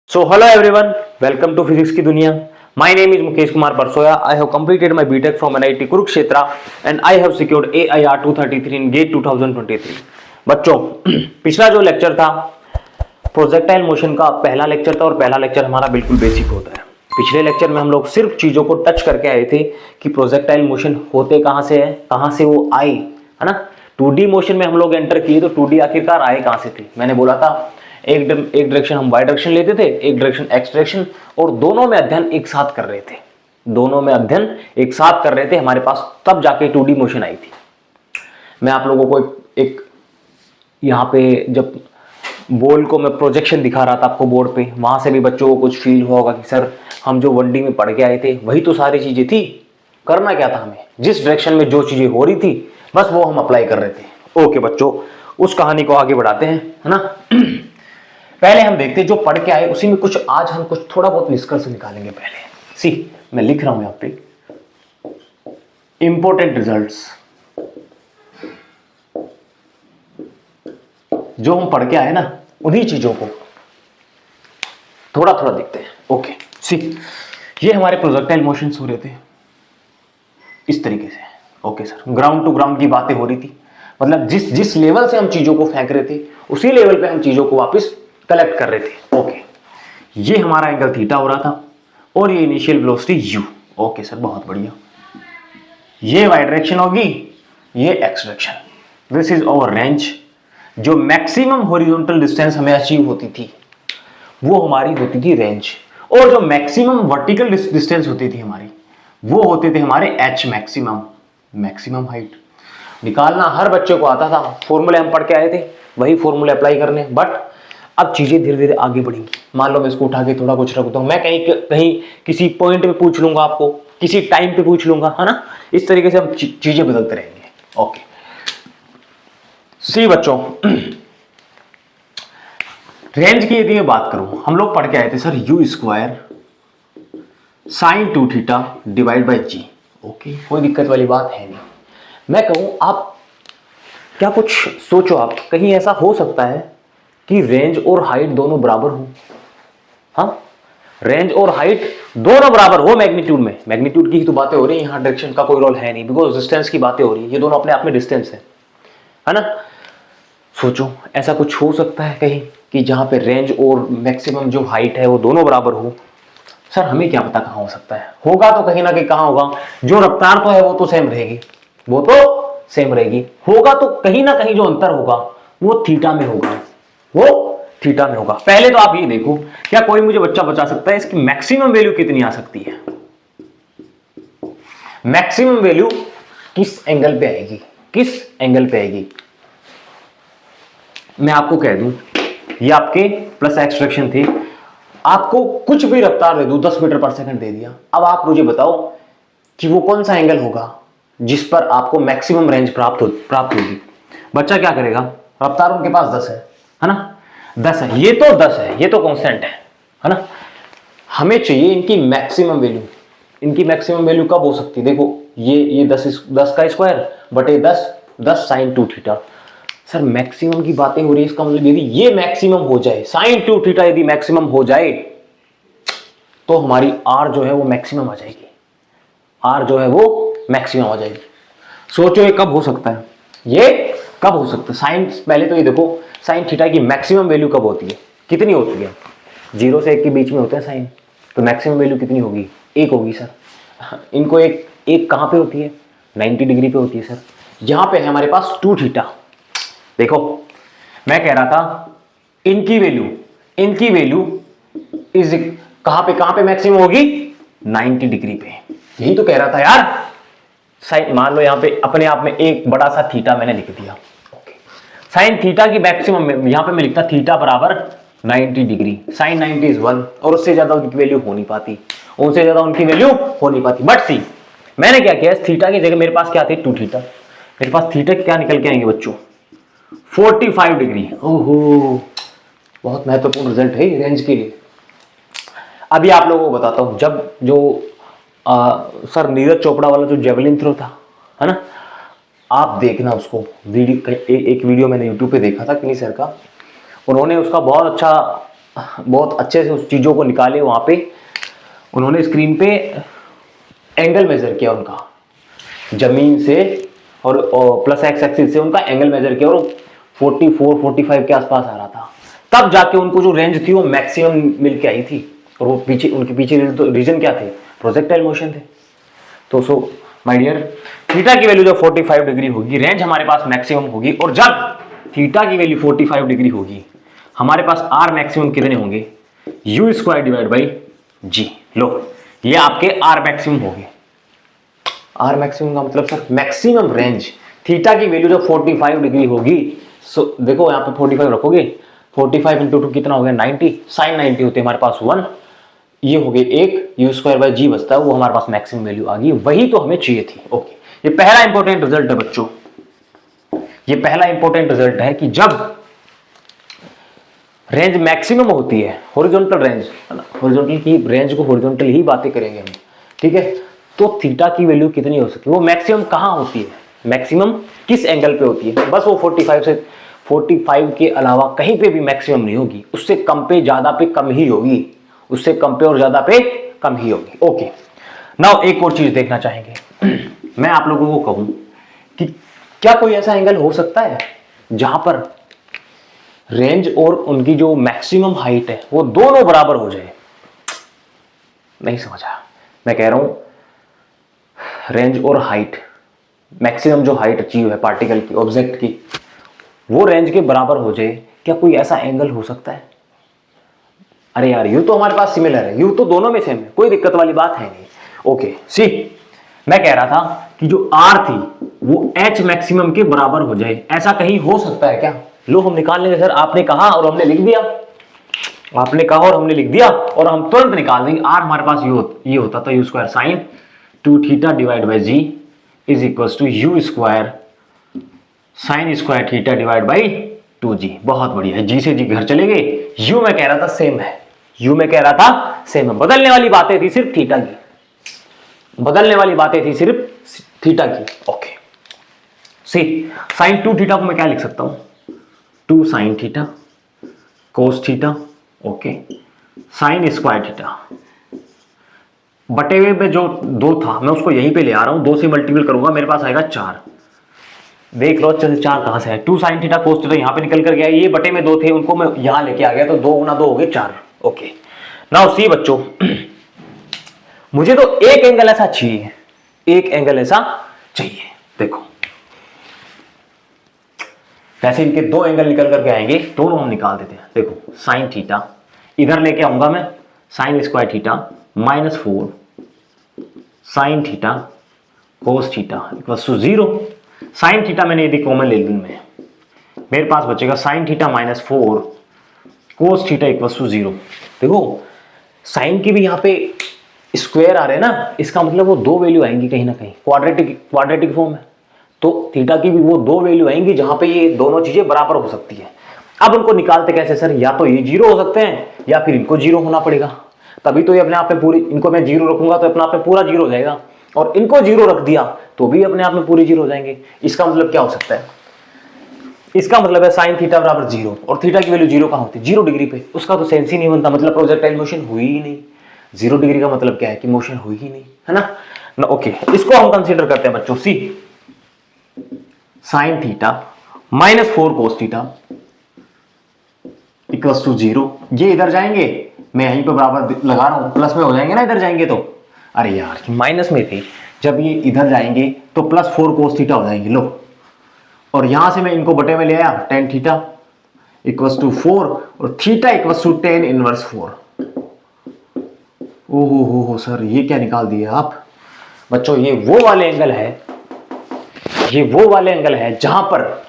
So hello everyone, welcome to Physics की दुनिया. My name is Mukesh Kumar Barsoya. I have completed my BTech from NIT Kurukshetra and I have secured AIR 233 in GATE 2023. बच्चों, पिछला जो lecture था projectile motion का पहला lecture था और पहला लेक्चर हमारा बिल्कुल बेसिक होता है. पिछले लेक्चर में हम लोग सिर्फ चीजों को टच करके आए थे कि प्रोजेक्टाइल मोशन होते कहां से है, कहां से वो आए, है ना. 2D मोशन में हम लोग एंटर किए तो 2D आखिरकार आए कहां से थे. मैंने बोला था एक डायरेक्शन हम वाई डायरेक्शन लेते थे, एक डायरेक्शन एक्स डायरेक्शन, और दोनों में अध्ययन एक साथ कर रहे थे. दोनों में अध्ययन एक साथ कर रहे थे हमारे पास, तब जाके 2D मोशन आई थी. मैं आप लोगों को एक यहाँ पे जब बॉल को मैं प्रोजेक्शन दिखा रहा था आपको बोर्ड पे, वहां से भी बच्चों को कुछ फील हुआ होगा कि सर हम जो 1D में पढ़ के आए थे वही तो सारी चीजें थी. करना क्या था हमें, जिस डायरेक्शन में जो चीजें हो रही थी बस वो हम अप्लाई कर रहे थे. ओके बच्चों, उस कहानी को आगे बढ़ाते हैं, है ना. पहले हम देखते हैं जो पढ़ के आए उसी में कुछ आज हम कुछ थोड़ा बहुत निष्कर्ष निकालेंगे. पहले सी मैं लिख रहा हूं यहां पे इंपॉर्टेंट रिजल्ट्स जो हम पढ़ के आए ना, उन्हीं चीजों को थोड़ा थोड़ा देखते हैं. ओके सी, ये हमारे प्रोजेक्टाइल मोशंस हो रहे थे इस तरीके से. Okay sir, ground to ground की बातें हो रही थी, मतलब जिस जिस लेवल से हम चीजों को फेंक रहे थे उसी लेवल पे हम चीजों को वापस कलेक्ट कर रहे थे. ओके, ये हमारा एंगल थीटा हो रहा था और ये initial velocity u. Okay sir, बहुत बढ़िया. ये वाई डायरेक्शन होगी, ये x direction. This is our range. जो मैक्सिमम हॉरिजॉन्टल डिस्टेंस हमें अचीव होती थी वो हमारी होती थी रेंज, और जो मैक्सिमम वर्टिकल डिस्टेंस होती थी हमारी वो होते थे हमारे एच मैक्सिमम. मैक्सिमम हाइट निकालना हर बच्चे को आता था, फॉर्मूले हम पढ़ के आए थे, वही फॉर्मूले अप्लाई करने. बट अब चीजें धीरे धीरे आगे बढ़ेंगी. मान लो मैं इसको उठा के थोड़ा कुछ रख दूं, मैं कहीं कहीं किसी पॉइंट पे पूछ लूंगा आपको, किसी टाइम पे पूछ लूंगा, है ना. इस तरीके से हम चीजें बदलते रहेंगे. ओके सी बच्चों, रेंज की यदि मैं बात करूं, हम लोग पढ़ के आए थे sir u square sine 2 theta divide by g. Okay, कोई दिक्कत वाली बात है नहीं. मैं कहूं आप क्या कुछ सोचो, आप कहीं ऐसा हो सकता है कि रेंज और हाइट दोनों बराबर हो. हाँ, रेंज और हाइट दोनों बराबर हो मैग्नीट्यूड में. मैग्नीट्यूड की ही तो बातें हो रही है, यहां डायरेक्शन का कोई रोल है नहीं, बिकॉज डिस्टेंस की बातें हो रही है. ये दोनों अपने आप में डिस्टेंस है ना. सोचो ऐसा कुछ हो सकता है कहीं कि जहां पे रेंज और मैक्सिमम जो हाइट है वो दोनों बराबर हो. सर हमें क्या पता कहां हो सकता है. होगा तो कहीं ना कहीं कहां होगा, जो रफ्तार तो है वो तो सेम रहेगी, वो तो सेम रहेगी. होगा तो कहीं ना कहीं जो अंतर होगा वो थीटा में होगा, वो थीटा में होगा. पहले तो आप ये देखो, क्या कोई मुझे बच्चा बता सकता है इसकी मैक्सिमम वैल्यू कितनी आ सकती है. मैक्सिमम वैल्यू किस एंगल पे आएगी, किस एंगल पे आएगी. मैं आपको कह दूं, ये आपके प्लस एक्स डायरेक्शन थी, आपको कुछ भी रफ्तार दे दूं, 10 मीटर पर सेकंड दे दिया. अब आप मुझे बताओ कि वो कौन सा एंगल होगा जिस पर आपको मैक्सिमम रेंज प्राप्त होगी. बच्चा क्या करेगा, रफ्तार उनके पास 10 है ना, 10 है, ये तो 10 है, ये तो कांस्टेंट है ना. हमें चाहिए इनकी मैक्सिमम वैल्यू. इनकी मैक्सिमम वैल्यू कब हो सकती है, देखो ये 10 का स्क्वायर बटे 10 साइन 2 थीटा. सर मैक्सिमम की बातें हो रही है, इसका मतलब यदि ये मैक्सिमम हो जाए, साइन 2 थीटा यदि मैक्सिमम हो जाए तो हमारी आर जो है वो मैक्सिमम आ जाएगी. आर जो है वो मैक्सिमम आ जाएगी. सोचो ये कब हो सकता है, ये कब हो सकता है. साइन, पहले तो ये देखो साइन थीटा की मैक्सिमम वैल्यू कब होती है, कितनी होती है. 0 से 1 के बीच में होते हैं साइन, तो मैक्सिमम वैल्यू कितनी होगी, 1 होगी सर. इनको एक कहां पे होती है, 90 डिग्री पे होती है सर. यहां पे है हमारे पास 2 थीटा. देखो मैं कह रहा था इनकी वैल्यू इज कहां पे मैक्सिमम होगी, 90 डिग्री पे. यही तो कह रहा था यार. साइन मान लो यहां पे अपने आप में एक बड़ा सा थीटा मैंने लिख दिया. साइन थीटा की मैक्सिमम यहां पे मैं लिखता थीटा बराबर 90 डिग्री. साइन 90 इज 1, और उससे ज्यादा उनकी वैल्यू हो नहीं पाती, उनसे ज्यादा उनकी वैल्यू हो नहीं पाती. बट सी मैंने क्या किया, थीटा की जगह मेरे पास क्या थे, 2 थीटा. मेरे पास थीटा क्या निकल के आएंगे बच्चों, 45 डिग्री. ओहो, बहुत महत्वपूर्ण रिजल्ट है रेंज के लिए. अभी आप लोगों को बताता हूं, जब जो सर नीरज चोपड़ा वाला जो जेवलिन थ्रो था, है ना, आप देखना उसको वीडियो. एक वीडियो मैंने यूट्यूब पे देखा था किन्हीं सर का, उन्होंने उसका बहुत अच्छा बहुत अच्छे से उस चीज़ों को निकाले। वहाँ पे उन्होंने स्क्रीन पे एंगल मेजर किया उनका, जमीन से और प्लस एक्स एक्सिस से उनका एंगल मेजर किया और 44-45 के आसपास आ रहा था। तब जाके उनको जो रेंज थी वो मैक्सिमम मिल के आई थी। और वो पीछे, उनके पीछे रीजन क्या थे? प्रोजेक्टाइल मोशन थे। तो सो माय डियर, थीटा की वैल्यू जब 45 डिग्री होगी, रेंज हमारे पास मैक्सिमम होगी। और जब थीटा की वैल्यू 45 डिग्री होगी, हमारे पास आर मैक्सिमम कितने होंगे? U square divide by g. लो, ये आपके आर मैक्सिमम हो गए। आर मैक्सिमम का मतलब सर मैक्सिमम रेंज। थीटा की वैल्यू जब 45 डिग्री होगी, सो देखो यहाँ पे 45 रखोगे, 45 इंटू 2 कितना हो गया? 90। साइन 90 होते हमारे पास 1, ये हो गए 1, यू स्क्वायर बाई जी बचता है, वो हमारे पास मैक्सिमम वैल्यू आ गई। वही तो हमें चाहिए थी। ओके, ये पहला इंपॉर्टेंट रिजल्ट है बच्चों। ये पहला इंपॉर्टेंट रिजल्ट है कि जब रेंज मैक्सिमम होती है, हॉरिजॉन्टल रेंज, हॉरिजॉन्टल की रेंज को हॉरिजॉन्टल ही बातें करेंगे हम, ठीक है? तो थीटा की वैल्यू कितनी हो सकती है? वो मैक्सिमम कहां होती है? मैक्सिमम किस एंगल पे होती है? बस वो 45 के अलावा कहीं पे भी मैक्सिमम नहीं होगी। उससे कम पे ज्यादा पे कम ही होगी, उससे कम पे और ज्यादा पे कम ही होगी। ओके, नाउ एक और चीज देखना चाहेंगे। मैं आप लोगों को कहूं कि क्या कोई ऐसा एंगल हो सकता है जहां पर रेंज और उनकी जो मैक्सिमम हाइट है वो दोनों बराबर हो जाए? नहीं समझा? मैं कह रहा हूं रेंज और हाइट, मैक्सिमम जो हाइट अचीव है पार्टिकल की, ऑब्जेक्ट की, वो रेंज के बराबर हो जाए। क्या कोई ऐसा एंगल हो सकता है? अरे यार, यू तो हमारे पास सिमिलर है, यू तो दोनों में सेम है, कोई दिक्कत वाली बात है नहीं। ओके, सी मैं कह रहा था कि जो आर थी वो एच मैक्सिमम के बराबर हो जाए, ऐसा कहीं हो सकता है क्या? लो, हम निकाल लेंगे सर। आपने कहा और हमने लिख दिया, आपने कहा और हमने लिख दिया, और हम तुरंत निकाल देंगे। आर हमारे पास ये होता था u square sine 2 theta divide by g is equal to u square sine square theta divide by 2g। बहुत बढ़िया है, जी से जी घर चले गए। यू मैं कह रहा था सेम है, यू मैं कह रहा था सेम है। बदलने वाली बातें थी सिर्फ थीटा की, बदलने वाली बातें थी सिर्फ थीटा की। ओके, सी साइन 2 थीटा को मैं क्या लिख सकता हूं? 2 sign theta cos theta, okay, sign square theta बटे हुए पे जो 2 था मैं उसको यहीं पे ले आ रहा हूं, 2 से मल्टीपल करूंगा, मेरे पास आएगा 4। देख लो अच्छे से 4 कहां से है? 2 साइन थीटा कोस थीटा यहां पे निकल कर गया, ये बटे में 2 थे, उनको मैं यहां लेके आ गया, तो 2 गुना 2 हो गए 4। ओके, नाउ सी बच्चों, मुझे तो एक एंगल ऐसा चाहिए, एक एंगल ऐसा चाहिए। देखो वैसे इनके 2 एंगल निकल करके आएंगे, दोनों हम निकाल देते हैं। देखो साइन थीटा इधर लेके आऊंगा मैं, sine square theta -4 sine theta cos theta equals to 0। Sine theta मैंने यदि कॉमन ले लूं मैं, मेरे पास बचेगा sine theta -4 cos theta equals to 0। देखो साइन की भी यहाँ पे स्क्वायर आ रहे हैं ना, इसका मतलब वो 2 वैल्यू आएंगी कहीं ना कहीं, क्वाड्रेटिक फॉर्म है, तो थीटा की भी वो 2 वैल्यू आएंगी जहां पे ये दोनों चीजें बराबर हो सकती है। अब उनको निकालते कैसे सर? या तो ये 0 हो सकते हैं या फिर इनको 0 होना पड़ेगा, तभी तो ये अपने आप में पूरी, इनको मैं 0 रखूंगा तो अपने आप में पूरा 0 हो जाएगा, और इनको 0 रख दिया तो भी अपने आप में पूरे 0 हो जाएंगे। इसका मतलब क्या हो सकता है? इसका मतलब है साइन थीटा बराबर 0, और थीटा की वैल्यू 0 कहां होती है? 0 डिग्री पे। उसका तो सेंस ही नहीं बनता, मतलब प्रोजेक्टाइल मोशन हुई ही नहीं। 0 डिग्री का मतलब क्या है? कि मोशन हुई ही नहीं, है ना? ओके, इसको हम कंसीडर करते हैं बच्चों, see sine theta -4 cos theta equals to 0। ये इधर जाएंगे, मैं यहीं पे बराबर लगा रहा हूं, प्लस में हो जाएंगे ना इधर जाएंगे तो। अरे यार माइनस में थे, जब ये इधर जाएंगे तो +4 कोस थीटा हो जाएंगे। लो, और यहां से मैं इनको बटे में ले आया, tan थीटा इक्वल्स टू 4 और theta equals to tan inverse 4। ओहो हो सर, ये क्या निकाल दिए आप बच्चों? ये वो वाले एंगल है, ये वो वाले एंगल है जहां पर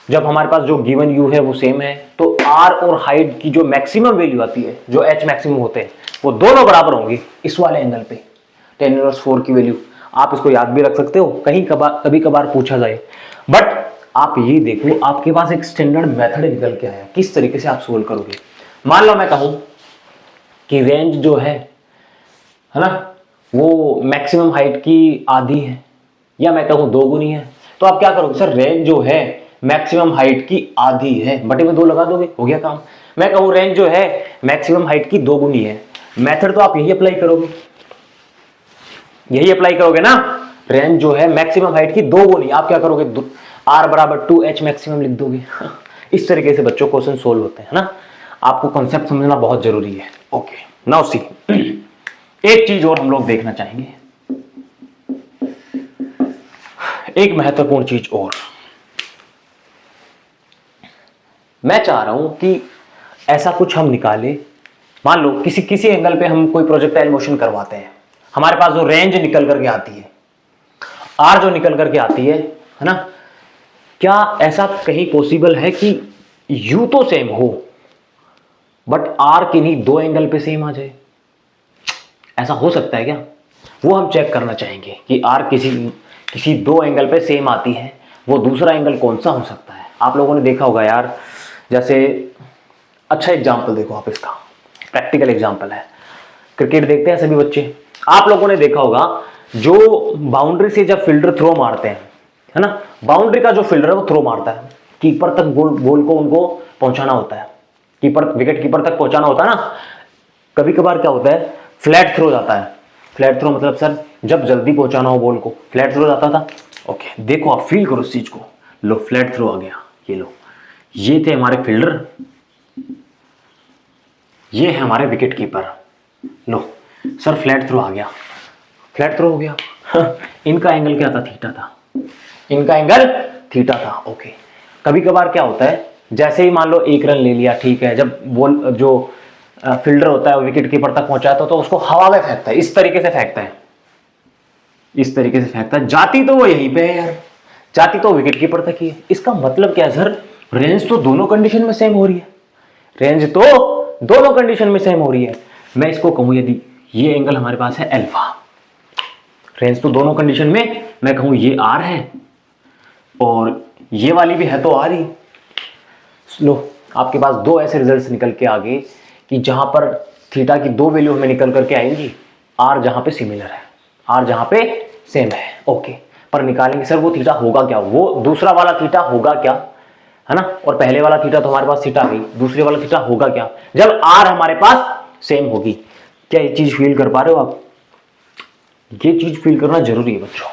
जब हमारे पास जो गिवन यू है वो सेम है, तो आर और हाइट की जो मैक्सिमम वैल्यू आती है, जो एच मैक्सिमम होते हैं, वो दोनों बराबर होंगी इस वाले एंगल पे। tan इनवर्स 4 की वैल्यू आप इसको याद भी रख सकते हो, कहीं कभी कभार पूछा जाए। बट आप ये देखो, आपके पास एक स्टैंडर्ड मेथड निकल के आया, किस तरीके से आप सोल्व करोगे। मान लो मैं कहूं कि रेंज जो है ना, वो मैक्सिमम हाइट की आधी है, या मैं कहूं 2 गुनी है, तो आप क्या करोगे? सर रेंज जो है मैक्सिमम हाइट की आधी है, बटे में 2 लगा दोगे, हो गया काम। मैं कहूँ रेंज जो है मैक्सिमम हाइट की 2 गुनी है। मेथड तो आप यही अप्लाई करोगे, यही अप्लाई करोगे ना। रेंज जो है मैक्सिमम हाइट की 2 गुनी, आप क्या करोगे, r बराबर 2h मैक्सिमम लिख दोगे। इस तरीके से बच्चों क्वेश्चन सोल्व होते हैं ना। आपको कॉन्सेप्ट समझना बहुत जरूरी है। ओके, नाउ सी, एक चीज और हम लोग देखना चाहेंगे, एक महत्वपूर्ण चीज और। मैं चाह रहा हूं कि ऐसा कुछ हम निकाले, मान लो किसी एंगल पे हम कोई प्रोजेक्टाइल मोशन करवाते हैं, हमारे पास जो रेंज निकल करके आती है, आर जो निकल करके आती है ना, क्या ऐसा कहीं पॉसिबल है कि यू तो सेम हो बट आर किन्हीं 2 एंगल पे सेम आ जाए? ऐसा हो सकता है क्या? वो हम चेक करना चाहेंगे कि आर किसी 2 एंगल पे सेम आती है, वो दूसरा एंगल कौन सा हो सकता है। आप लोगों ने देखा होगा यार, जैसे अच्छा एग्जाम्पल देखो आप, इसका प्रैक्टिकल एग्जाम्पल है। क्रिकेट देखते हैं सभी बच्चे, आप लोगों ने देखा होगा जो बाउंड्री से जब फील्डर थ्रो मारते हैं, है ना, बाउंड्री का जो फील्डर है वो थ्रो मारता है, कीपर तक बॉल को उनको पहुंचाना होता है, विकेट कीपर तक पहुंचाना होता है ना। कभी कभार क्या होता है, फ्लैट थ्रो जाता है। फ्लैट थ्रो मतलब सर जब जल्दी पहुंचाना हो बॉल को, फ्लैट थ्रो जाता था। ओके, देखो आप फील करो इस चीज को। लो फ्लैट थ्रो आ गया, ये लो, ये थे हमारे फील्डर, ये है हमारे विकेट कीपर। लो सर फ्लैट थ्रो आ गया, फ्लैट थ्रो हो गया। इनका एंगल क्या था, थीटा था, इनका एंगल थीटा था। ओके, कभी कभार क्या होता है, जैसे ही मान लो 1 रन ले लिया, ठीक है, जब बॉल जो फील्डर होता है वो विकेट कीपर तक पहुंचाता है तो उसको हवा में फेंकता है, इस तरीके से फेंकता है, इस तरीके से फेंकता है। जाती तो वो यहीं पे है यार, जाती तो विकेट कीपर तक ही है। इसका मतलब क्या है सर, रेंज तो दोनों कंडीशन में सेम हो रही है, रेंज तो दोनों कंडीशन में सेम हो रही है। मैं इसको कहूं यदि ये एंगल हमारे पास है अल्फा, रेंज तो दोनों कंडीशन में, मैं कहूं ये आर है और ये वाली भी है तो आर ही। लो आपके पास 2 ऐसे रिजल्ट्स निकल के आ गए कि जहां पर थीटा की 2 वैल्यू हमें निकल करके आएंगी, आर जहां पे सिमिलर है, आर जहां पे सेम है। ओके, पर निकालेंगे सर वो थीटा होगा क्या, वो दूसरा वाला थीटा होगा क्या, है ना, और पहले वाला थीटा तो हमारे पास थीटा गई, दूसरे वाला थीटा होगा क्या जब आर हमारे पास सेम होगी। क्या ये चीज फील कर पा रहे हो आप? ये चीज फील करना जरूरी है बच्चों।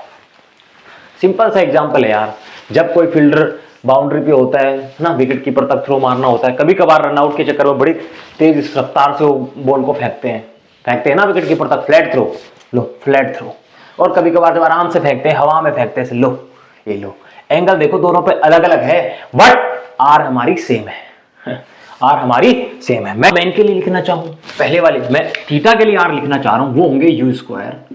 सिंपल सा एग्जांपल है यार, जब कोई फील्डर बाउंड्री पे होता है ना, विकेट कीपर तक थ्रो मारना होता है, कभी कभार रनआउट के चक्कर में बड़ी तेज रफ्तार से वो बॉल को फेंकते हैं ना विकेट कीपर तक, फ्लैट थ्रो। लो फ्लैट थ्रो, और कभी कभार जब आराम से फेंकते हैं, हवा में फेंकते हैं, लो ये लो, एंगल देखो दोनों पे अलग अलग है बट आर हमारी सेम है, आर हमारी सेम है। मैं इनके लिए लिखना चाहूं, पहले वाले मैं थीटा के लिए आर लिखना चाह रहा हूं, वो होंगे u square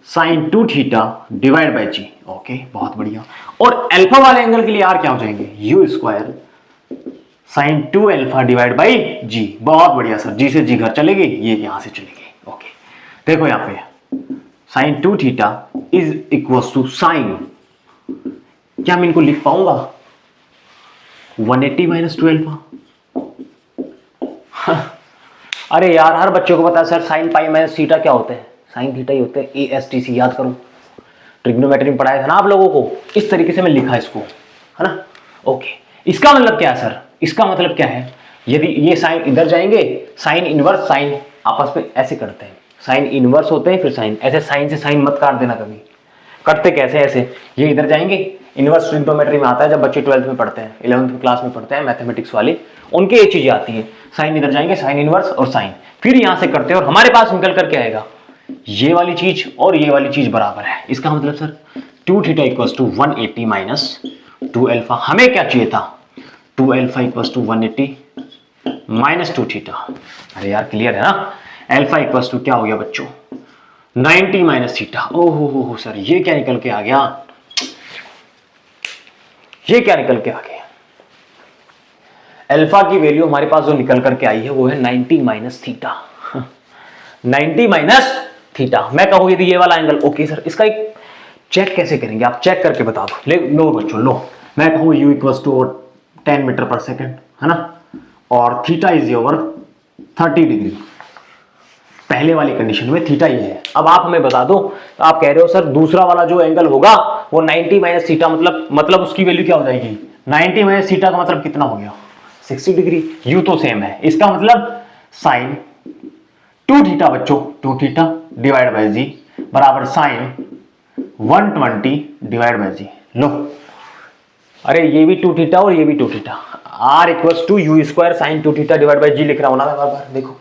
sine 2 theta divide by g. Okay, बहुत बढ़िया। और अल्फा वाले एंगल के लिए आर क्या हो जाएंगे, u square sine 2 alpha divide by g. बहुत बढ़िया सर, जी से जी घर चलेगी, ये यहां से चलेगी। ओके, देखो यहां पे sine 2 theta is equal to sine, क्या मैं इनको लिख पाऊंगा 180 माइनस 2 अल्फा। अरे यार हर बच्चे को पता है sir sine pi minus theta क्या होते हैं, साइन थीटा ही होते हैं, ASTC याद करो, ट्रिग्नोमेट्री में पढ़ाया था ना आप लोगों को। इस तरीके से मैं लिखा इसको, है ना। ओके, इसका मतलब क्या है सर, इसका मतलब क्या है, यदि ये साइन इधर जाएंगे, साइन इनवर्स साइन आपस में ऐसे करते हैं, साइन इनवर्स होते हैं फिर साइन, ऐसे साइन से साइन मत काट देना कभी, कटते कैसे ऐसे, ये इधर जाएंगे, इनवर्स ट्रिग्नोमेट्री में आता है, जब बच्चे 12th में पढ़ते हैं, 11th क्लास में पढ़ते हैं मैथमेटिक्स वाले, उनके ये चीजें आती है, साइन इधर जाएंगे, साइन इनवर्स और साइन, फिर यहां से करते हैं और हमारे पास निकल करके आएगा ये वाली चीज और ये वाली चीज बराबर है। इसका मतलब sir 2 theta equals to 180 minus 2 alpha, हमें क्या चाहिए था 2 alpha equals to 180 minus 2 theta. अरे यार क्लियर है ना, अल्फा इक्वल्स टू क्या हो गया बच्चों 90 माइनस थीटा। ओहो सर ये क्या निकल के आ गया, ये क्या निकल के आ गया, अल्फा की वैल्यू हमारे पास जो निकल करके आई है वो है 90 माइनस थीटा, 90 माइनस थीटा। मैं कहूं यदि ये वाला एंगल, ओके सर इसका एक चेक कैसे करेंगे, आप चेक करके बता दो। लो बच्चों लो, मैं कहूं u इक्वल्स टू 10 मीटर पर सेकेंड, है ना, और थीटा इज ओवर 30 डिग्री, पहले वाली कंडीशन में थीटा ये है। अब आप हमें बता दो, तो आप कह रहे हो सर दूसरा वाला जो एंगल होगा वो 90 माइनस थीटा, मतलब उसकी वैल्यू क्या हो जाएगी 90 माइनस थीटा का मतलब कितना हो गया 60 डिग्री, यू तो सेम है। इसका मतलब साइन 2 थीटा बच्चों, 2 थीटा डिवाइड बाय जी बराबर साइन 120 डिवाइड बाय जी। लो, अरे ये भी 2 थीटा और ये भी 2 theta, R equals to u square sine 2 theta divide by g लिख रहा हूं ना मैं बार बार। देखो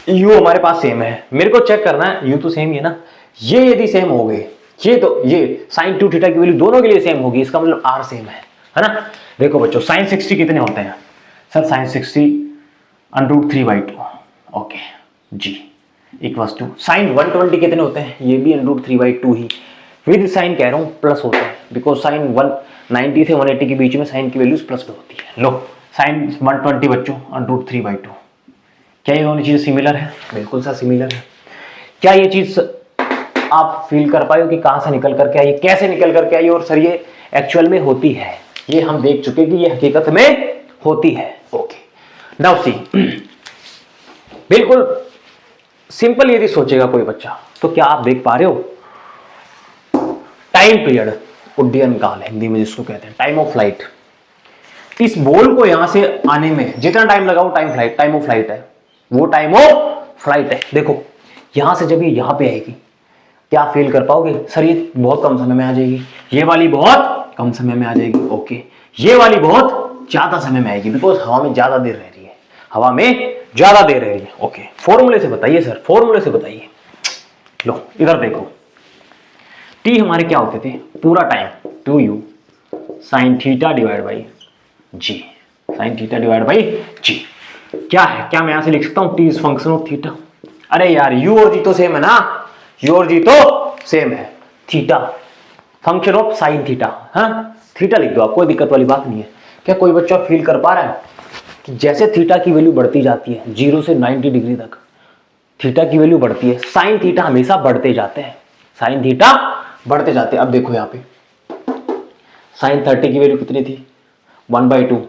यू हमारे पास सेम है, मेरे को चेक करना है यू तो सेम ही है ना। ये यदि सेम हो गए, ये साइन 2 थीटा की वैल्यू दोनों के लिए सेम होगी, इसका मतलब आर सेम है ना। देखो बच्चों साइन 60 कितने होते हैं sir? Sine 60 √3/2 okay ji equals to sine 120 कितने होते हैं? ये भी √3/2 ही, विद साइन कह रहा हूं प्लस होते हैं, बिकॉज साइन 190 से 180 के बीच में साइन की वैल्यूज प्लस में होती है। लो साइन 120 बच्चों √3/2, क्या ये दोनों चीजें सिमिलर है? बिल्कुल सा सिमिलर है। क्या ये चीज आप फील कर पाए हो कि कहां से निकल करके आई, कैसे निकल करके आई और सर ये एक्चुअल में होती है? ये हम देख चुके कि ये हकीकत में होती है। ओके नाउ सी, बिल्कुल सिंपल यदि सोचेगा कोई बच्चा तो क्या आप देख पा रहे हो? टाइम पीरियड, उड्डयन काल हिंदी में जिसको कहते हैं, टाइम ऑफ फ्लाइट। इस बॉल को यहां से आने में जितना टाइम लगा वो टाइम ऑफ फ्लाइट है, वो टाइम ऑफ फ्लाइट है। देखो यहां से जब ये यहां पे आएगी, क्या फील कर पाओगे? सर ये बहुत कम समय में आ जाएगी, ये वाली बहुत कम समय में आ जाएगी, ओके ये वाली बहुत ज्यादा समय में आएगी, बिकॉज हवा में ज्यादा देर रह रही है, हवा में ज्यादा देर रह रही है। ओके फॉर्मूले से बताइए सर, फॉर्मूले से बताइए। लो इधर देखो, टी हमारे क्या होते थे पूरा time 2u sine theta divide by g, sine theta divide by g. क्या है, क्या मैं यहां से लिख सकता हूं T is function of theta? अरे यार यू और जी तो सेम है ना, यू और जी तो सेम है, theta function of sine theta, हाँ थीटा लिख दो आप, कोई दिक्कत वाली बात नहीं है। क्या कोई बच्चा फील कर पा रहा है कि जैसे थीटा की वैल्यू बढ़ती जाती है 0 से 90 डिग्री तक थीटा की वैल्यू बढ़ती है, साइन थीटा हमेशा बढ़ते जाते हैं, साइन थीटा बढ़ते जाते हैं। अब देखो यहाँ पे साइन 30 की वैल्यू कितनी थी? 1/2,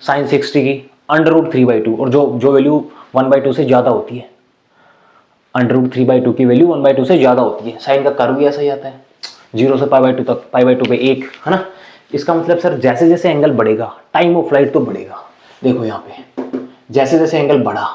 साइन 60 की √3/2, और जो वैल्यू 1/2 से ज्यादा होती है, √3/2 की वैल्यू 1/2 से ज्यादा होती है। साइन का कर्व भी ऐसा ही आता है 0 से π/2 तक, π/2 पे 1 है ना। इसका मतलब सर जैसे जैसे एंगल बढ़ेगा टाइम ऑफ फ्लाइट तो बढ़ेगा। देखो यहाँ पे जैसे जैसे एंगल बढ़ा,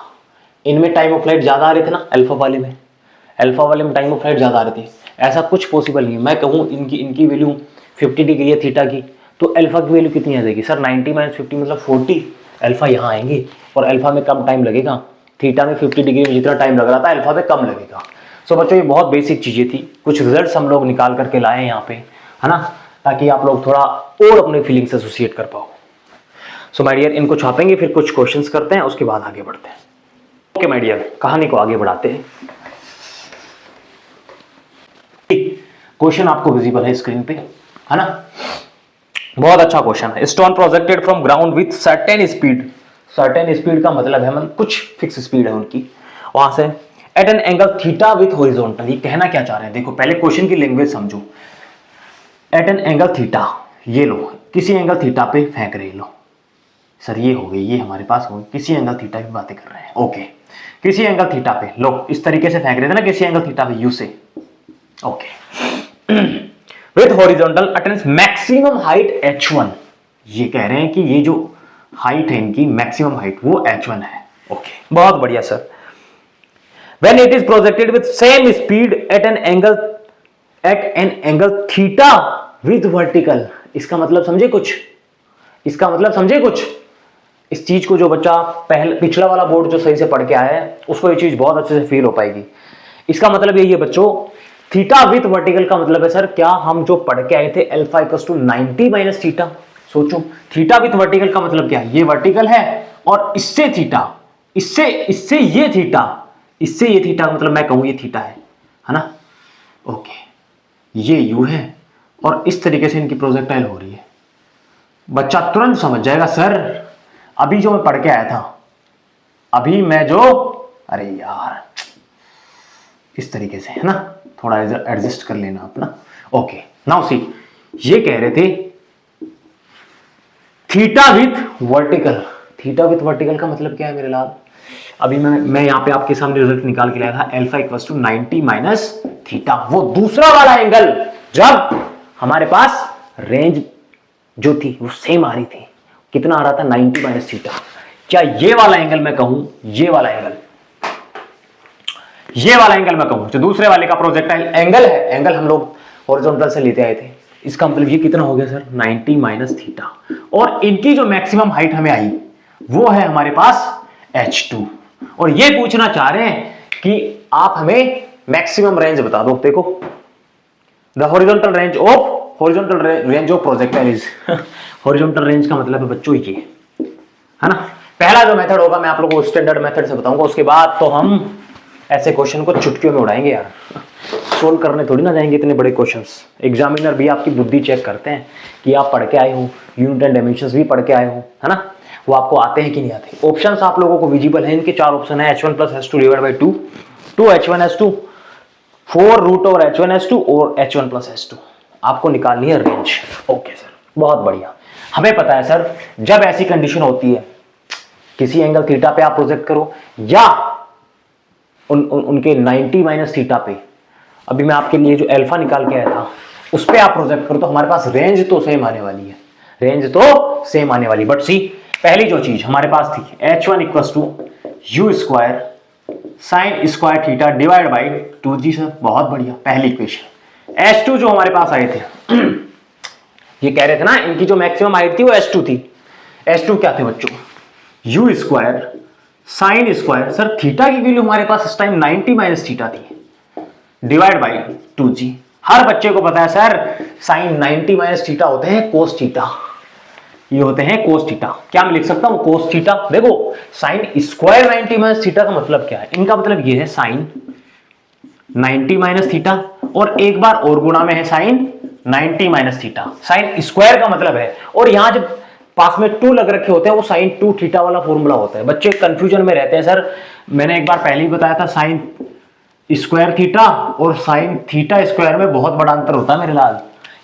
इनमें टाइम ऑफ फ्लाइट ज्यादा आ रहे थे ना, अल्फा वाले में टाइम ऑफ फ्लाइट ज्यादा आ रही थी। ऐसा कुछ पॉसिबल नहीं है, मैं कहूँ इनकी वैल्यू 50 डिग्री है थीटा की, तो अल्फा की वैल्यू कितनी आ जाएगी सर? 90 - 50 मतलब 40 अल्फा यहाँ आएंगे, और अल्फा में कम टाइम लगेगा, थीटा में 50 डिग्री में जितना टाइम लग रहा था अल्फा में कम लगेगा। सो बच्चों ये बहुत बेसिक चीजें थी, कुछ रिजल्ट्स हम लोग निकाल करके लाए यहाँ पे, है ना, ताकि आप लोग थोड़ा और अपने फीलिंग से एसोसिएट कर पाओ। सो माय डियर इनको छापेंगे, फिर कुछ क्वेश्चंस करते हैं, उसके बाद आगे बढ़ते हैं। ओके माय डियर, कहानी को आगे बढ़ाते हैं। क्वेश्चन आपको विजिबल है स्क्रीन पे, है ना? बहुत अच्छा क्वेश्चन है। Stone projected from ground with certain speed, certain speed का मतलब है मतलब कुछ फिक्स स्पीड है उनकी, वहां से at an angle theta with horizontal. ये कहना क्या चाह रहे हैं? देखो पहले क्वेश्चन की लैंग्वेज समझो। एट एन एंगल थीटा, ये लो किसी एंगल थीटा पे फेंक रहे, लो सर ये हो गई, ये हमारे पास हो गई, किसी एंगल थीटा की बातें कर रहे हैं। ओके किसी एंगल थीटा पे, लो इस तरीके से फेंक रहे थे ना, किसी एंगल थीटा पे यू से, okay with horizontal attains maximum height h1। ये कह रहे हैं कि ये जो हाइट है इनकी मैक्सिमम हाइट वो h1 है। ओके बहुत बढ़िया sir. When it is projected with same speed at an angle theta with vertical. इसका मतलब समझे कुछ? इसका मतलब समझे कुछ? इस चीज को जो बच्चा पिछला वाला बोर्ड जो सही से पढ़ के आया है उसको ये चीज बहुत अच्छे से फील हो पाएगी। इसका मतलब यही है बच्चों, थीटा विथ वर्टिकल का मतलब है सर, क्या हम जो पढ़ के आए थे alpha equals to 90 minus theta. सोचो थीटा विथ वर्टिकल का मतलब क्या है? ये वर्टिकल है और इससे थीटा, इससे ये थीटा, इससे ये थीटा, मतलब मैं कहूं ये थीटा है ना। ओके ये यू है और इस तरीके से इनकी प्रोजेक्टाइल हो रही है। बच्चा तुरंत समझ जाएगा सर अभी जो मैं पढ़ के आया था, अभी मैं जो, अरे यार इस तरीके से, है ना, थोड़ा एडजस्ट कर लेना अपना। ओके नाउ सी, ये कह रहे थे theta with vertical. Theta with vertical का मतलब क्या है मेरे लाल? अभी मैं यहां पे आपके सामने रिजल्ट निकाल के लाया था, alpha equals to 90 minus theta, वो दूसरा वाला एंगल जब हमारे पास रेंज जो थी वो सेम आ रही थी, कितना आ रहा था 90 माइनस थीटा। क्या ये वाला एंगल मैं कहूं, ये वाला एंगल मैं कहूं जो दूसरे वाले का प्रोजेक्टाइल एंगल है, एंगल हम लोग हॉरिजॉन्टल से लेते आए थे, इसका मतलब ये कितना हो गया सर 90 माइनस थीटा। और इनकी जो मैक्सिमम हाइट हमें आई वो है हमारे पास h2। और ये पूछना चाह रहे हैं कि आप हमें मैक्सिमम रेंज बता दो। देखो the horizontal range of projectile is horizontal range का मतलब है बच्चों ये है ना। पहला जो मेथड होगा मैं आप लोगों को स्टैंडर्ड मेथड से बताऊंगा, उसके बाद तो हम ऐसे क्वेश्चन को चुटकियों में उड़ाएंगे यार, सोल्व करने थोड़ी ना जाएंगे इतने बड़े क्वेश्चंस। एग्जामिनर भी आपकी बुद्धि चेक करते हैं कि आप पढ़ के आए हो, यूनिट एंड डायमेंशंस भी पढ़ के आए हो, है ना, वो आपको आते हैं कि नहीं आते। ऑप्शंस आप लोगों को विजिबल है, इनके 4 ऑप्शन है, h1 + h2 / 2, 2h1h2, 4 root over h1h2 और h1 + h2। आपको निकालनी है रेंज। ओके सर, बहुत बढ़िया। हमें पता है सर जब ऐसी कंडीशन होती है किसी एंगल थीटा पे आप प्रोजेक्ट करो या उनके 90 माइनस थीटा पे, अभी मैं आपके लिए जो अल्फा निकाल के आया था उस पे आप प्रोजेक्ट करो तो हमारे पास रेंज तो सेम आने वाली है, रेंज तो सेम आने वाली। बट सी पहली जो चीज हमारे पास थी h1 = u² sin square theta divide by 2g। Sir बहुत बढ़िया, पहली इक्वेशन। h2 जो हमारे पास आए थे ये कह रहे थे ना इनकी जो मैक्सिमम हाइट थी वो h2 थी। h2 क्या थे बच्चों, u² sin square, sir theta की वैल्यू हमारे पास इस टाइम 90 माइनस थीटा थी, डिवाइड बाई 2g। हर बच्चे को पता है सर साइन 90 माइनस थीटा होते हैं कोस थीटा, ये होते हैं कोस थीटा। क्या मैं लिख सकता हूं कोस थीटा। देखो साइन स्क्वायर 90 माइनस थीटा का मतलब क्या है, इनका मतलब ये है साइन 90 माइनस थीटा और एक बार और गुणा में है sine 90 minus theta. Sine square का मतलब है, और यहां जब पास में 2 लग रखे होते हैं वो साइन 2 थीटा वाला फॉर्मूला होता है। बच्चे कंफ्यूजन में रहते हैं सर, मैंने एक बार पहले ही बताया था साइन स्क्वायर थीटा और साइन थीटा स्क्वायर में बहुत बड़ा अंतर होता है मेरे लाल।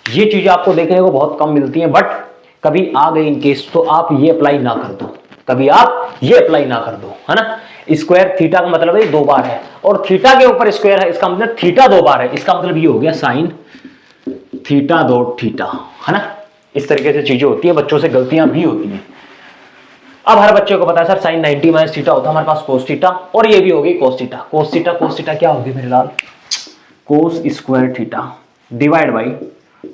ये चीजें आपको देखने को बहुत कम मिलती हैं, बट कभी आ गई इन केस तो आप ये अप्लाई ना कर दो, कभी आप ये अप्लाई ना कर दो, है ना। स्क्वायर थीटा का मतलब है 2 बार है और थीटा के ऊपर स्क्वायर है, इसका मतलब थीटा 2 बार है, इसका मतलब ये हो गया साइन थीटा 2 थीटा, है ना। इस तरीके से चीजें होती है, बच्चों से गलतियां भी होती हैं। अब हर बच्चे को पता है सर साइन 90 माइनस थीटा होता है हमारे पास कोस थीटा, और ये भी होगी कोस थीटा। कोस थीटा क्या होगी मेरे लाल, cos square theta divide by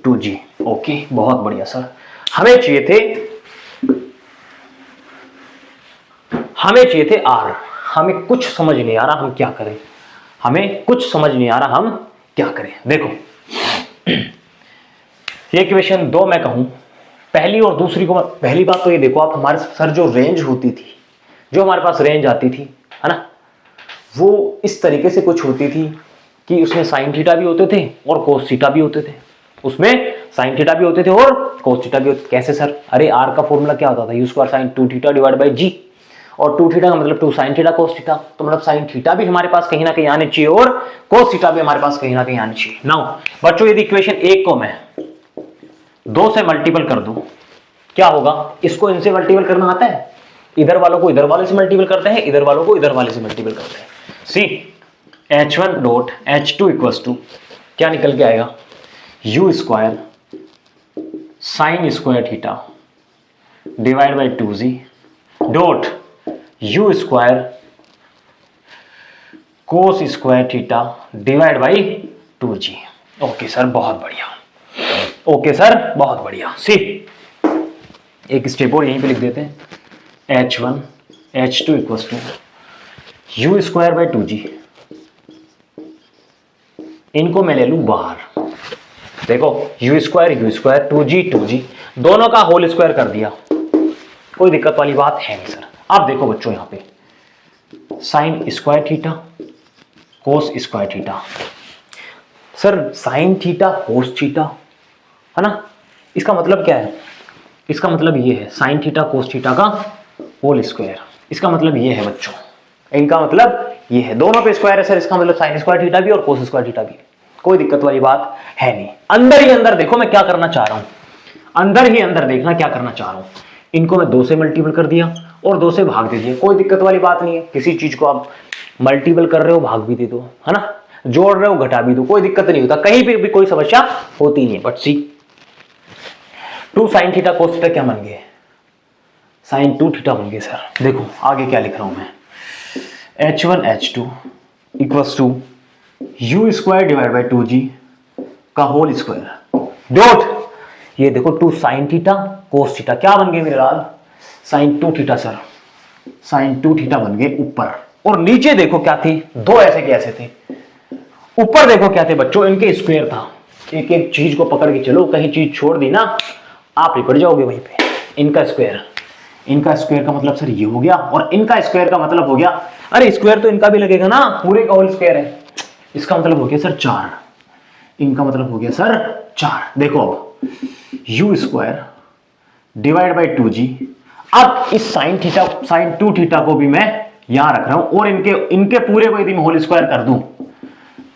2g। Okay बहुत बढ़िया सर। हमें चाहिए थे r, हमें कुछ समझ नहीं आ रहा हम क्या करें, हमें कुछ समझ नहीं आ रहा हम क्या करें। देखो ये इक्वेशन 2 मैं कहूं, पहली और दूसरी को, पहली बात तो ये देखो आप हमारे सर जो रेंज होती थी, जो हमारे पास रेंज आती थी, है ना, वो इस तरीके से कुछ होती थी कि उसमें साइन थीटा भी होते थे और कोस थीटा भी होते थे, उसमें साइन थीटा भी होते थे और कोस थीटा भी होते थे। कैसे सर, अरे आर का फॉर्मूला क्या होता था, u² sin 2 theta divide by g, और 2 थीटा का मतलब 2 sin थीटा कोस थीटा, तो मतलब साइन थीटा भी हमारे पास कहीं ना कहीं आने चाहिए और कोस थीटा भी हमारे पास कहीं ना कहीं आने चाहिए। नाउ बच्चों यदि इक्वेशन 1 को मैं 2 से मल्टीपल कर दूं क्या होगा, इसको इनसे मल्टीपल करना आता है, इधर वालों को इधर वाले से मल्टीपल करते हैं, इधर वालों को इधर वाले से मल्टीपल करते हैं। सी h1 डॉट h2 = क्या निकल के आएगा, u² sin square theta divide by 2g dot u² cos square theta divide by 2g। Okay sir बहुत बढ़िया, ओके सर बहुत बढ़िया। सी एक स्टेप और यहीं पे लिख देते हैं, h1 h2 = u² by 2g। इनको मैं ले लूं बाहर, देखो u² 2g दोनों का होल स्क्वायर कर दिया, कोई दिक्कत वाली बात है नहीं सर। अब देखो बच्चों यहां पे sign square theta cos square theta, sir sign theta cos theta, है ना, इसका मतलब क्या है, इसका मतलब ये है साइन थीटा कोस थीटा का होल स्क्वायर, इसका मतलब ये है बच्चों, इनका मतलब ये है, दोनों पे स्क्वायर है सर, इसका मतलब साइन स्क्वायर थीटा भी और कोस स्क्वायर थीटा भी, कोई दिक्कत वाली बात है नहीं। अंदर ही अंदर देखो मैं क्या करना चाह रहा हूं, अंदर ही अंदर देखना क्या करना चाह रहा हूं, इनको मैं 2 से मल्टीपल कर दिया और 2 से भाग दे दिया, कोई दिक्कत वाली बात नहीं है। किसी चीज को आप मल्टीपल कर रहे हो भाग भी दे दो, है ना, जोड़ रहे हो घटा भी दो, कोई दिक्कत नहीं होता, कहीं पे भी कोई समस्या होती नहीं है। But see 2 sin theta cos theta क्या बन गए, साइन 2 थीटा बन गए सर। देखो आगे क्या लिख रहा हूं मैं, H1 H2 equals to u square divide by 2g का होल स्क्वायर डॉट, ये देखो 2 साइन थीटा कोस थीटा, क्या बन गए मेरे लाल, sine 2 theta sir, sine 2 theta बन गए ऊपर। और नीचे देखो क्या थी, दो ऐसे के ऐसे थे। ऊपर देखो क्या थे बच्चों, इनके स्क्वायर था। एक एक चीज को पकड़ के चलो, कहीं चीज छोड़ दी ना आप लिपट जाओगे वहीं पे। इनका स्क्वायर, इनका स्क्वायर का मतलब सर ये हो गया, और इनका स्क्वायर का मतलब हो गया, अरे स्क्वायर तो इनका भी लगेगा ना, पूरे का होल स्क्वायर है, इसका मतलब हो गया सर 4, इनका मतलब हो गया सर 4। देखो अब you square divide by 2g, अब इस साइन थीटा साइन 2 थीटा को भी मैं यहां रख रहा हूं, और इनके पूरे को यदि मैं होल स्क्वायर कर दूं